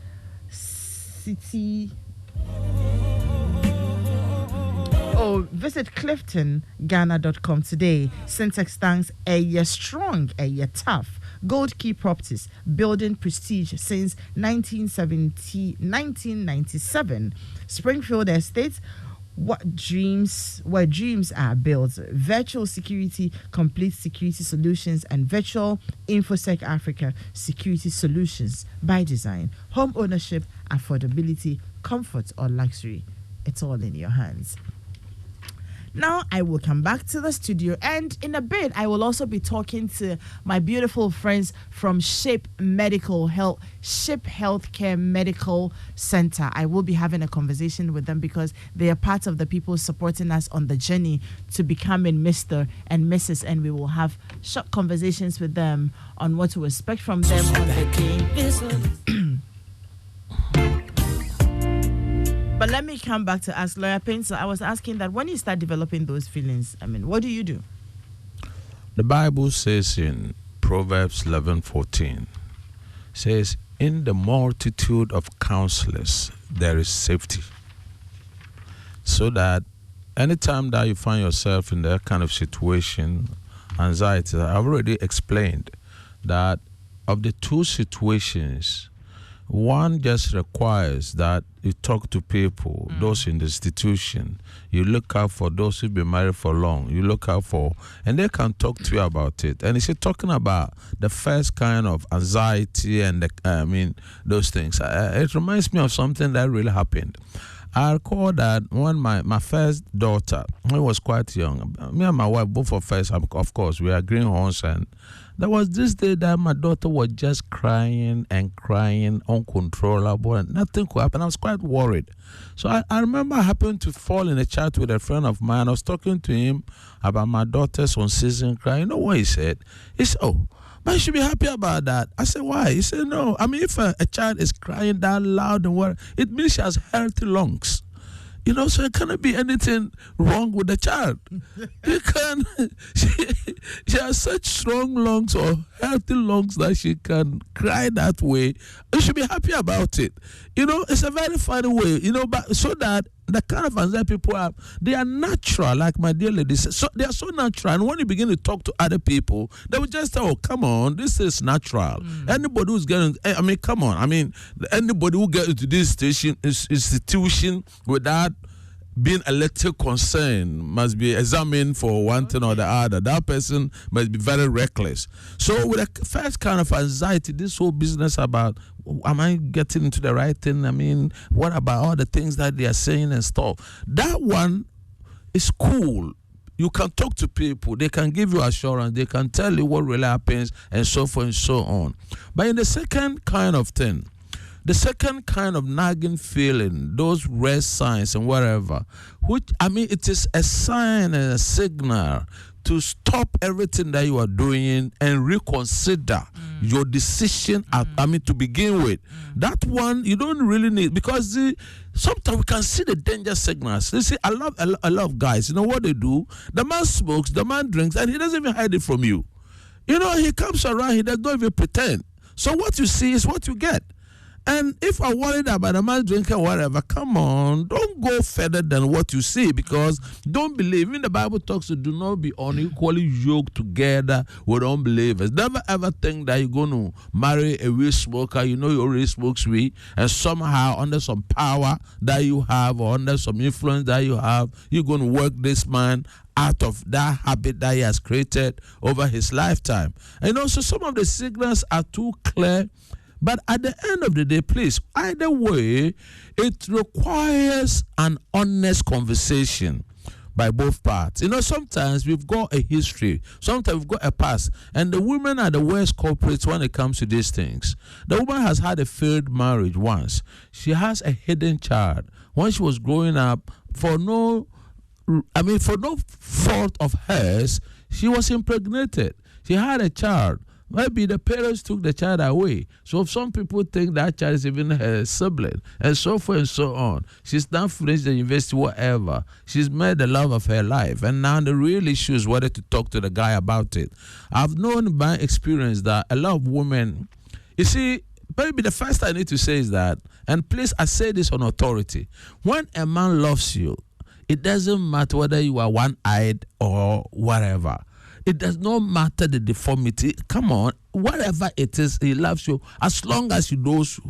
visit CliftonGhana.com today. Syntax stands a year strong, a year tough. Gold Key Properties, building prestige since 1997. Springfield Estates, where dreams are built. Virtual Security, Complete Security Solutions, and Virtual InfoSec Africa Security Solutions by design. Home ownership, affordability, comfort, or luxury. It's all in your hands. Now I will come back to the studio, and in a bit I will also be talking to my beautiful friends from Ship Healthcare Medical Center. I will be having a conversation with them because they are part of the people supporting us on the journey to becoming Mr. and Mrs. And we will have short conversations with them on what to expect from them on the day. But let me come back to ask Lawyer Pencil. I was asking that when you start developing those feelings, what do you do? The Bible says in Proverbs 11:14, says, in the multitude of counselors, there is safety. So that anytime that you find yourself in that kind of situation, anxiety, I've already explained that of the two situations, one just requires that you talk to people, those in the institution. You look out for those who've been married for long. You look out for, and they can talk to you about it. And he's talking about the first kind of anxiety and those things. It reminds me of something that really happened. I recall that when my first daughter, I was quite young. Me and my wife, both of us, of course, we are greenhorns, and there was this day that my daughter was just crying and crying, uncontrollable, and nothing could happen. I was quite worried. So I remember I happened to fall in a chat with a friend of mine. I was talking to him about my daughter's unceasing crying. You know what he said? He said, oh, but you should be happy about that. I said, why? He said, no. If a child is crying that loud and what, it means she has healthy lungs. So it cannot be anything wrong with the child. She has such strong lungs or healthy lungs that she can cry that way. You should be happy about it. It's a very funny way, but so that the kind of anxiety people have, they are natural, like my dear lady said. So they are so natural. And when you begin to talk to other people, they will just say, oh, come on, this is natural. Anybody who's getting, come on. Anybody who gets into this institution without being a little concerned must be examined for one thing or the other. That person must be very reckless. So with the first kind of anxiety, this whole business about, am I getting into the right thing? What about all the things that they are saying and stuff? That one is cool. You can talk to people. They can give you assurance. They can tell you what really happens and so forth and so on. But in the second kind of thing, the second kind of nagging feeling, those red signs and whatever, which, it is a sign and a signal to stop everything that you are doing and reconsider your decision to begin with. That one you don't really need, because sometimes we can see the danger signals. You see, I love guys. You know what they do? The man smokes, the man drinks, and he doesn't even hide it from you. He comes around, he does not even pretend. So what you see is what you get. And if I'm worried about a man drinking whatever, come on, don't go further than what you see, because don't believe. Even the Bible talks to do not be unequally yoked together with unbelievers. Never ever think that you're going to marry a weed smoker. You already smokes weed, and somehow under some power that you have or under some influence that you have, you're going to work this man out of that habit that he has created over his lifetime. And also some of the signals are too clear. But at the end of the day, please, either way, it requires an honest conversation by both parts. Sometimes we've got a history, sometimes we've got a past, and the women are the worst culprits when it comes to these things. The woman has had a failed marriage once. She has a hidden child. When she was growing up, for no fault of hers, she was impregnated. She had a child. Maybe the parents took the child away. So some people think that child is even her sibling, and so forth and so on. She's now finished the university, whatever. She's met the love of her life. And now the real issue is whether to talk to the guy about it. I've known by experience that a lot of women, you see, maybe the first I need to say is that, and please, I say this on authority, when a man loves you, it doesn't matter whether you are one-eyed or whatever. It does not matter the deformity. Come on, whatever it is, he loves you as long as he knows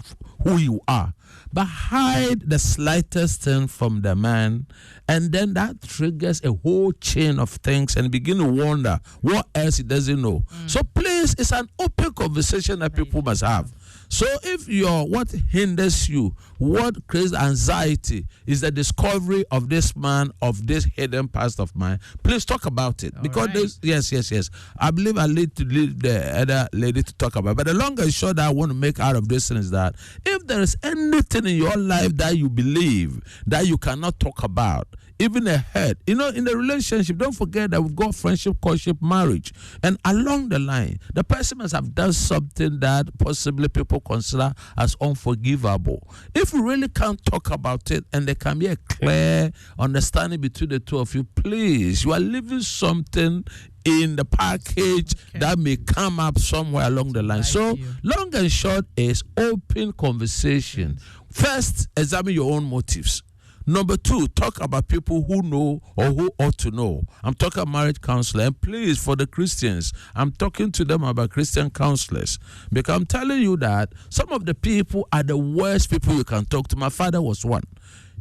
who you are. But hide the slightest thing from the man, and then that triggers a whole chain of things and begin to wonder what else he doesn't know. So please, it's an open conversation that people must have. So if what hinders you, what creates anxiety is the discovery of this man, of this hidden past of mine, please talk about it. Because yes. I believe I need to leave the other lady to talk about it. But the long and short that I want to make out of this thing is that if there is anything in your life that you believe that you cannot talk about, even a hurt, in the relationship, don't forget that we've got friendship, courtship, marriage. And along the line, the person must have done something that possibly people consider as unforgivable. If we really can't talk about it and there can be a clear understanding between the two of you, please, you are leaving something in the package that may come up somewhere along the line. So, long and short is open conversation. First, examine your own motives. Number 2, talk about people who know or who ought to know. I'm talking marriage counselor. And please, for the Christians, I'm talking to them about Christian counselors. Because I'm telling you that some of the people are the worst people you can talk to. My father was one.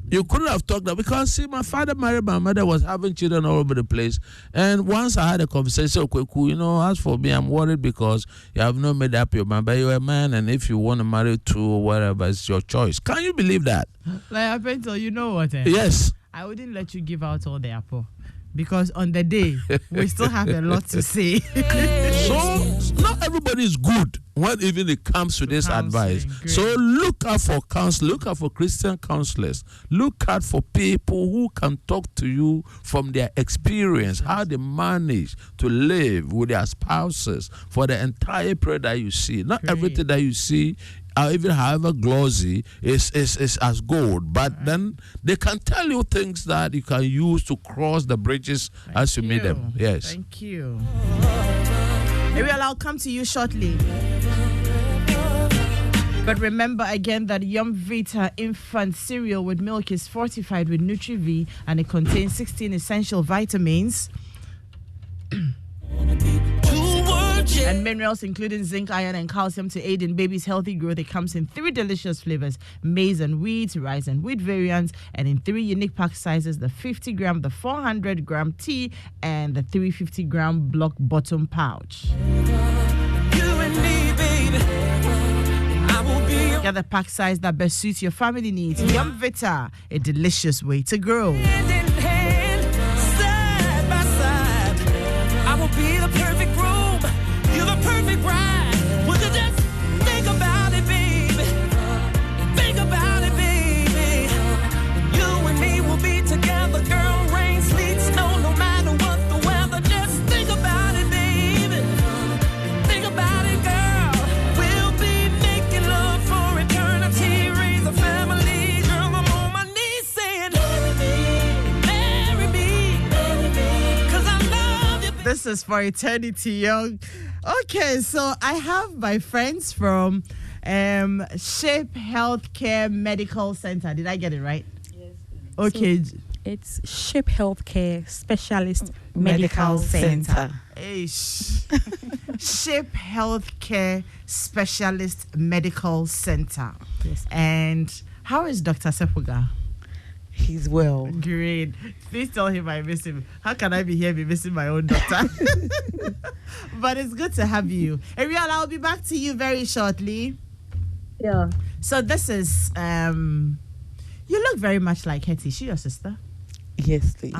You couldn't have talked that because, see, my father married my mother, was having children all over the place. And once I had a conversation, okay, cool, as for me, I'm worried because you have not made up your mind. But you're a man, and if you want to marry 2 or whatever, it's your choice. Can you believe that? Like, Apento, you know what? Yes. I wouldn't let you give out all the apple. Because on the day, we still have a lot to say. So, not everybody is good when even it comes to this advice. Great. So, look out for counsel, look out for Christian counselors. Look out for people who can talk to you from their experience, how they manage to live with their spouses for the entire period that you see. Not everything that you see, even however glossy, is as gold. But then they can tell you things that you can use to cross the bridges as you meet them. Yes. Thank you. Ariel, I'll come to you shortly. But remember again that Yum Vita infant cereal with milk is fortified with Nutri-V and it contains 16 essential vitamins and minerals, including zinc, iron, and calcium to aid in baby's healthy growth. It comes in 3 delicious flavors: maize and wheat, rice and wheat variants, and in 3 unique pack sizes: the 50-gram, the 400-gram tea, and the 350-gram block bottom pouch. Get the pack size that best suits your family needs. Yum Vita, a delicious way to grow. Side by side, I will be the perfect groom. You're the perfect bride. Would you just think about it, baby? Think about it, baby. You and me will be together, girl. Rain, sleet, snow, no matter what the weather. Just think about it, baby. Think about it, girl. We'll be making love for eternity. Raise a family, girl. I'm on my knees saying, marry me, 'cause I love you. This is for eternity, young. Okay, so I have my friends from Shape Healthcare Medical Center. Did I get it right? Yes. Okay. So it's Shape Healthcare Specialist Medical Center. Shape Healthcare Specialist Medical Center. Yes. And how is Dr. Sepuga? He's well. Great. Please tell him I miss him. How can I be here be missing my own doctor? But it's good to have you. Ariel, I'll be back to you very shortly. Yeah. So this is you look very much like Hetty. She your sister? Yes, please.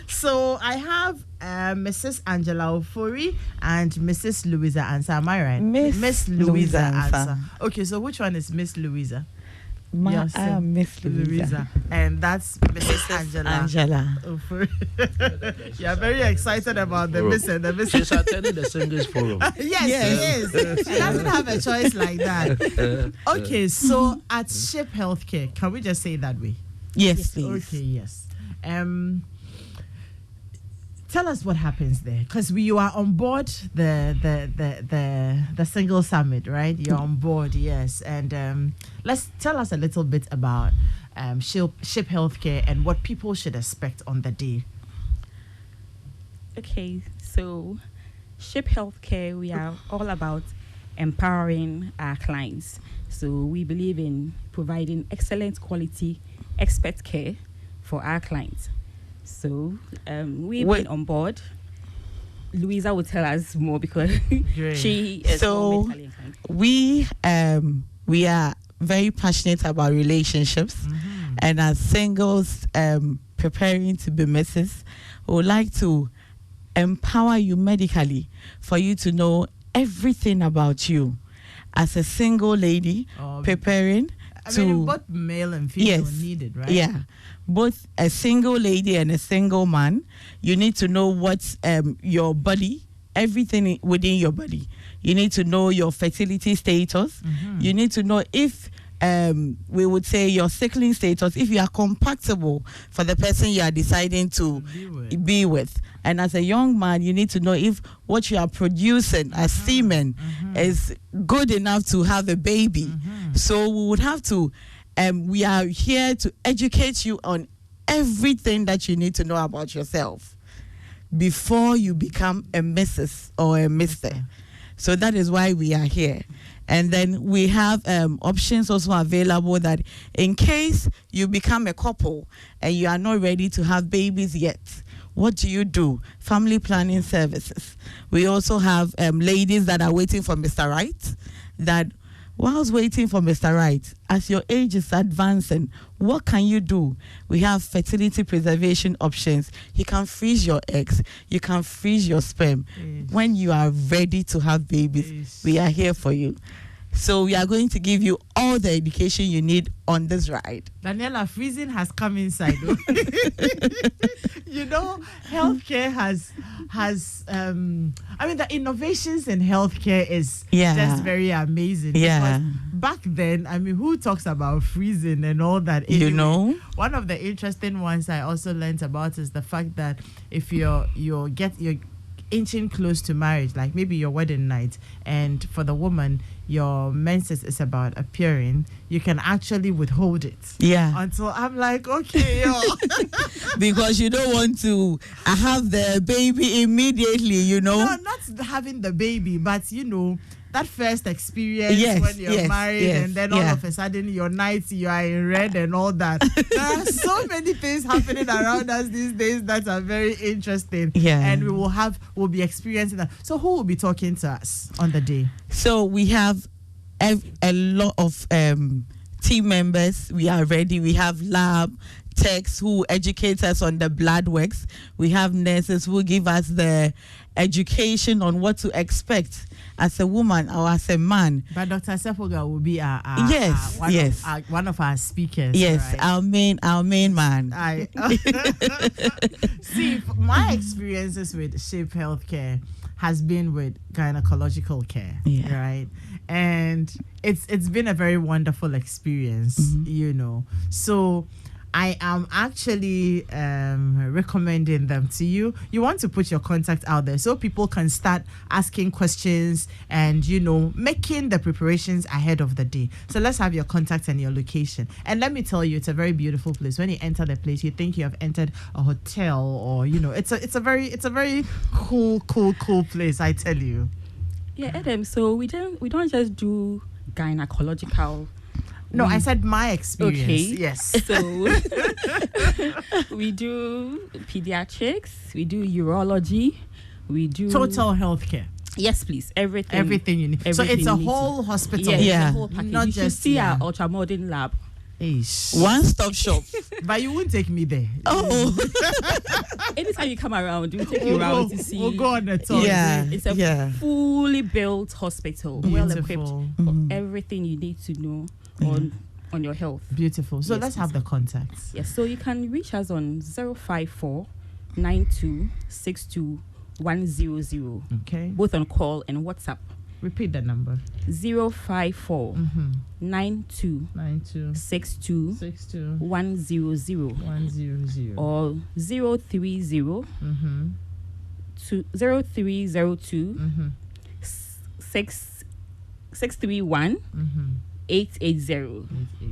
So I have Mrs. Angela Ofori and Mrs. Louisa Ansah. Am I right? Miss Louisa Ansah. Okay, so which one is Miss Louisa? I am Miss Louisa. And that's Mrs. Angela. You're very excited about the Miss and the Miss. She's attending the Singers Forum. Yes, she is. She doesn't have a choice like that. Okay, so at Shape Healthcare, can we just say it that way? Yes, please. Okay, yes. Tell us what happens there, because you are on board the single summit, right? You're on board, yes. And let's tell us a little bit about Shape Healthcare and what people should expect on the day. Okay, so Shape Healthcare, we are all about empowering our clients. So we believe in providing excellent quality expert care for our clients. So we've been on board. Louisa will tell us more because she is more mentally inclined. We are very passionate about relationships, and as singles preparing to be misses, we would like to empower you medically for you to know everything about you as a single lady preparing both male and female needed, right? Yeah, both a single lady and a single man. You need to know what's your body, everything within your body. You need to know your fertility status. You need to know if we would say your sickling status, if you are compatible for the person you are deciding to be with. And as a young man, you need to know if what you are producing as semen is good enough to have a baby. So we would have to, we are here to educate you on everything that you need to know about yourself before you become a Mrs. or a Mr. So that is why we are here. And then we have options also available that in case you become a couple and you are not ready to have babies yet, what do you do? Family planning services. We also have ladies that are waiting for Mr. Right, that whilst waiting for Mr. Right, as your age is advancing, what can you do? We have fertility preservation options. You can freeze your eggs. You can freeze your sperm. When you are ready to have babies, we are here for you. So we are going to give you all the education you need on this ride. Daniela, freezing has come inside. You know, healthcare has the innovations in healthcare is just very amazing. Yeah. Because back then, who talks about freezing and all that? Anyway, you know, one of the interesting ones I also learned about is the fact that if you're inching close to marriage, like maybe your wedding night, and for the woman your menses is about appearing, you can actually withhold it. Yeah. Until I'm like, okay, yo. Because you don't want to have the baby immediately, you know. No, not having the baby, but you know, that first experience when you're married and then all of a sudden your nights you are in red and all that. There are so many things happening around us these days that are very interesting. Yeah. And we'll be experiencing that. So who will be talking to us on the day? So we have a lot of team members. We are ready. We have lab techs who educate us on the blood works. We have nurses who give us the education on what to expect as a woman or as a man. But Dr. Sefoga will be one of our speakers. Yes, right? our main man. See, my experiences with Shape Healthcare has been with gynecological care, right? And it's been a very wonderful experience, you know. So I am actually recommending them to you. You want to put your contact out there so people can start asking questions and, you know, making the preparations ahead of the day. So let's have your contact and your location. And let me tell you, it's a very beautiful place. When you enter the place, you think you have entered a hotel or, you know, it's a very cool place, I tell you. Yeah, Adam, so we don't just do gynecological. No, I said my experience. Okay. Yes. So we do pediatrics, we do urology, we do total healthcare. Yes, please. Everything you need. So it's a whole hospital. Yeah. Whole package. Not you just see our ultramodern lab. One-stop shop. But you won't take me there. Oh. Anytime you come around, we'll take you around to see. We'll go on the tour. Yeah. It's a fully built hospital, well equipped for everything you need to know on your health. Beautiful. So let's have the contacts. Yes, so you can reach us on 054 9262 100. Okay. Both on call and WhatsApp. Repeat the number. 054 92 62 100 or 030 0302 631 880.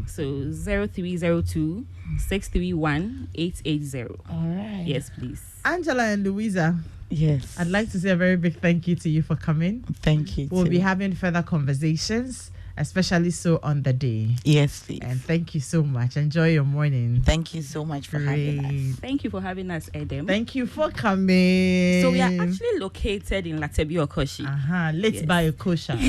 So 0302 631 880. All right. Yes, please. Angela and Louisa. Yes. I'd like to say a very big thank you to you for coming. Thank you. We'll too. be having further conversations, especially so on the day. Yes, please. And thank you so much. Enjoy your morning. Thank you so much for having us. Thank you for having us, Edem. Thank you for coming. So we are actually located in Latebi Okoshi. Let's buy a kosher.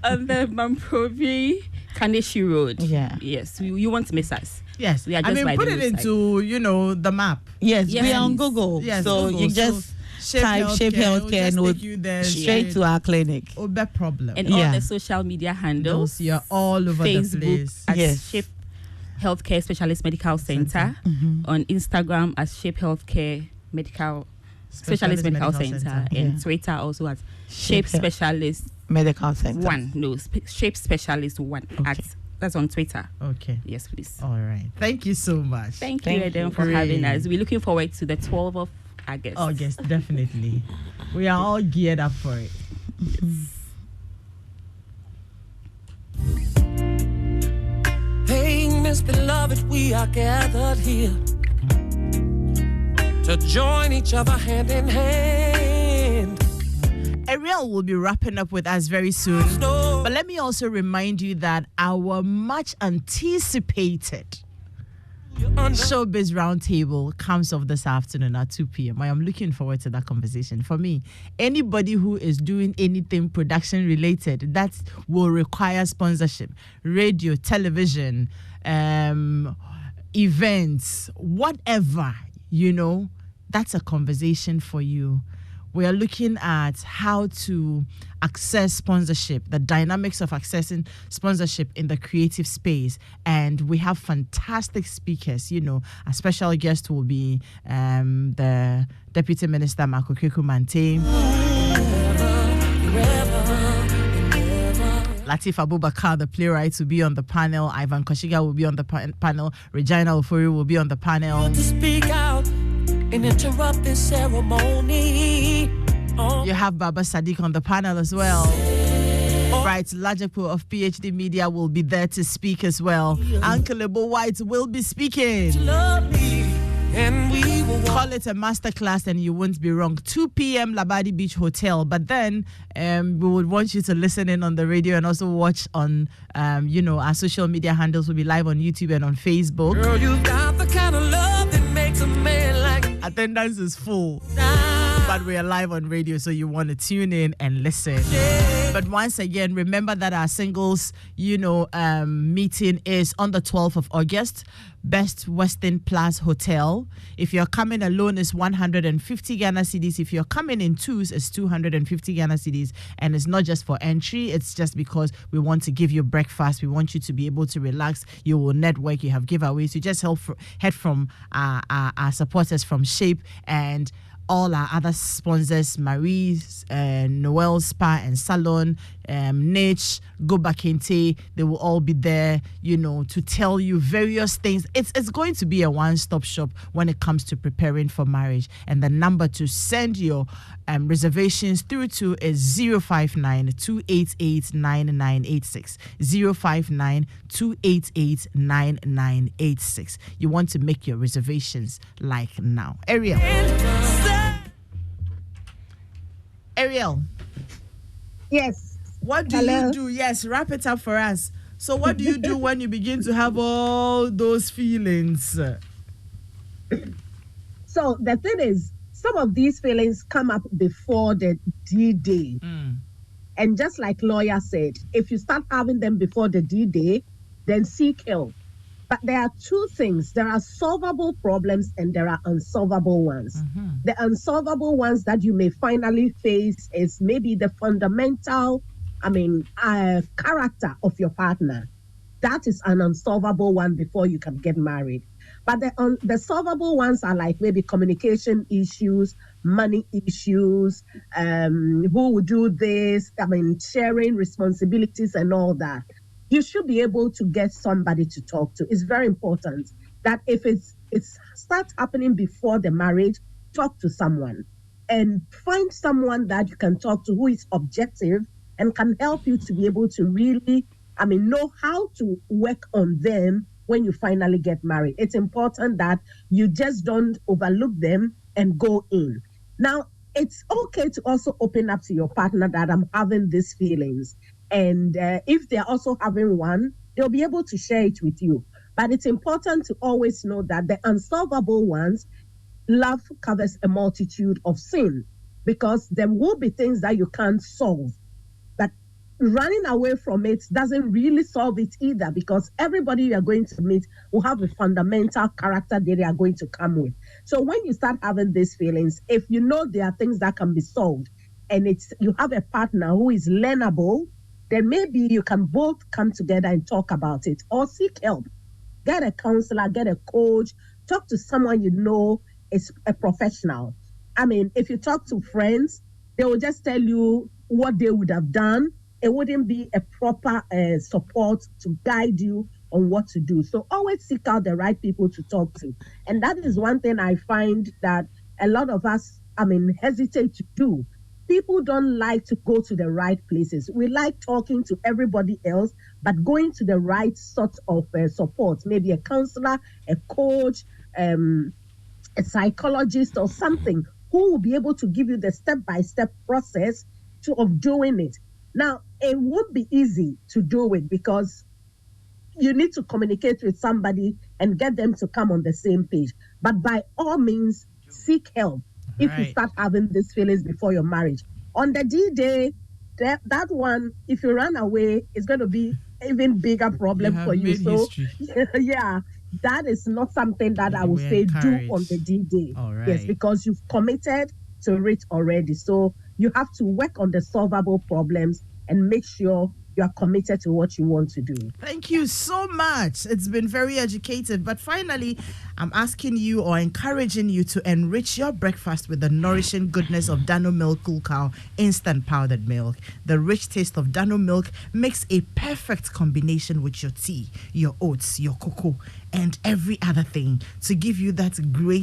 On the Mamprovi Kaneshi Road. Yeah. Yes. You won't miss us. Yes. We are just put it into, the map. Yes, we are on Google. Yes, so Google. you just type Shape Healthcare and we'll straight to our clinic. Oh, bad problem. And all the social media handles. You're all over Facebook the place. as Shape Healthcare Specialist Medical Center. On Instagram as Shape Healthcare Medical Specialist Medical Center. And Twitter also as Shape Specialist Medical Center. Shape Specialist 1. Okay. That's on Twitter. Okay. Yes, please. All right. Thank you so much. Thank you, Eden, for having us. We're looking forward to the 12th of August. August, definitely. We are all geared up for it. Hey, Miss Beloved, we are gathered here to join each other hand in hand. Ariel will be wrapping up with us very soon. But let me also remind you that our much anticipated Showbiz Roundtable comes off this afternoon at 2 p.m. I am looking forward to that conversation. For me, anybody who is doing anything production related that will require sponsorship, radio, television, events, whatever, that's a conversation for you. We are looking at how to access sponsorship, the dynamics of accessing sponsorship in the creative space. And we have fantastic speakers. A special guest will be the Deputy Minister, Marco Keku Mante. Latif Abubakar, the playwright, will be on the panel. Ivan Koshiga will be on the panel. Regina Ofori will be on the panel. To speak out and interrupt this ceremony. You have Baba Sadiq on the panel as well. Bright Lajapu of PhD Media will be there to speak as well. Uncle Ebo White will be speaking. And we will call it a masterclass and you won't be wrong. 2 p.m. Labadi Beach Hotel. But then we would want you to listen in on the radio and also watch on, our social media handles will be live on YouTube and on Facebook. Girl, you got the kind of love that makes a man like attendance is full. But we are live on radio, so you want to tune in and listen. But once again, remember that our singles, meeting is on the 12th of August. Best Western Plus Hotel. If you're coming alone, it's 150 Ghana cedis. If you're coming in twos, it's 250 Ghana cedis. And it's not just for entry. It's just because we want to give you breakfast. We want you to be able to relax. You will network. You have giveaways. You just head from our supporters from Shape and all our other sponsors, Marie's, Noel Spa and Salon, Niche, Go Bakente, they will all be there, to tell you various things. It's going to be a one-stop shop when it comes to preparing for marriage. And the number to send your reservations through to is 059-288-9986. 059-288-9986. You want to make your reservations like now. Ariel. Yes. What do you do? Yes, wrap it up for us. So what do you do when you begin to have all those feelings? So the thing is, some of these feelings come up before the D-Day. And just like lawyer said, if you start having them before the D-Day, then seek help. But there are two things. There are solvable problems and there are unsolvable ones. The unsolvable ones that you may finally face is maybe the fundamental, character of your partner. That is an unsolvable one before you can get married. But the solvable ones are like maybe communication issues, money issues, who will do this, sharing responsibilities and all that. You should be able to get somebody to talk to. It's very important that if it starts happening before the marriage, talk to someone and find someone that you can talk to who is objective and can help you to be able to really, know how to work on them when you finally get married. It's important that you just don't overlook them and go in. Now, it's okay to also open up to your partner that I'm having these feelings. And if they're also having one, they'll be able to share it with you. But it's important to always know that the unsolvable ones, love covers a multitude of sin, because there will be things that you can't solve. But running away from it doesn't really solve it either, because everybody you're going to meet will have a fundamental character that they are going to come with. So when you start having these feelings, if you know there are things that can be solved, and you have a partner who is learnable, then maybe you can both come together and talk about it, or seek help. Get a counselor, get a coach, talk to someone you know is a professional. I mean, if you talk to friends, they will just tell you what they would have done. It wouldn't be a proper support to guide you on what to do. So always seek out the right people to talk to. And that is one thing I find that a lot of us, hesitate to do. People don't like to go to the right places. We like talking to everybody else, but going to the right sort of support, maybe a counselor, a coach, a psychologist or something, who will be able to give you the step-by-step process of doing it. Now, it won't be easy to do it, because you need to communicate with somebody and get them to come on the same page. But by all means, seek help if you start having these feelings before your marriage. On the D-Day, that one, if you run away, it's going to be even bigger problem for you. So, yeah, that is not something that I would say do on the D-Day. Yes, because you've committed to it already. So you have to work on the solvable problems and make sure you are committed to what you want to do. Thank you so much. It's been very educative. But finally, I'm asking you or encouraging you to enrich your breakfast with the nourishing goodness of Dano Milk Cool Cow Instant Powdered Milk. The rich taste of Dano Milk makes a perfect combination with your tea, your oats, your cocoa, and every other thing to give you that great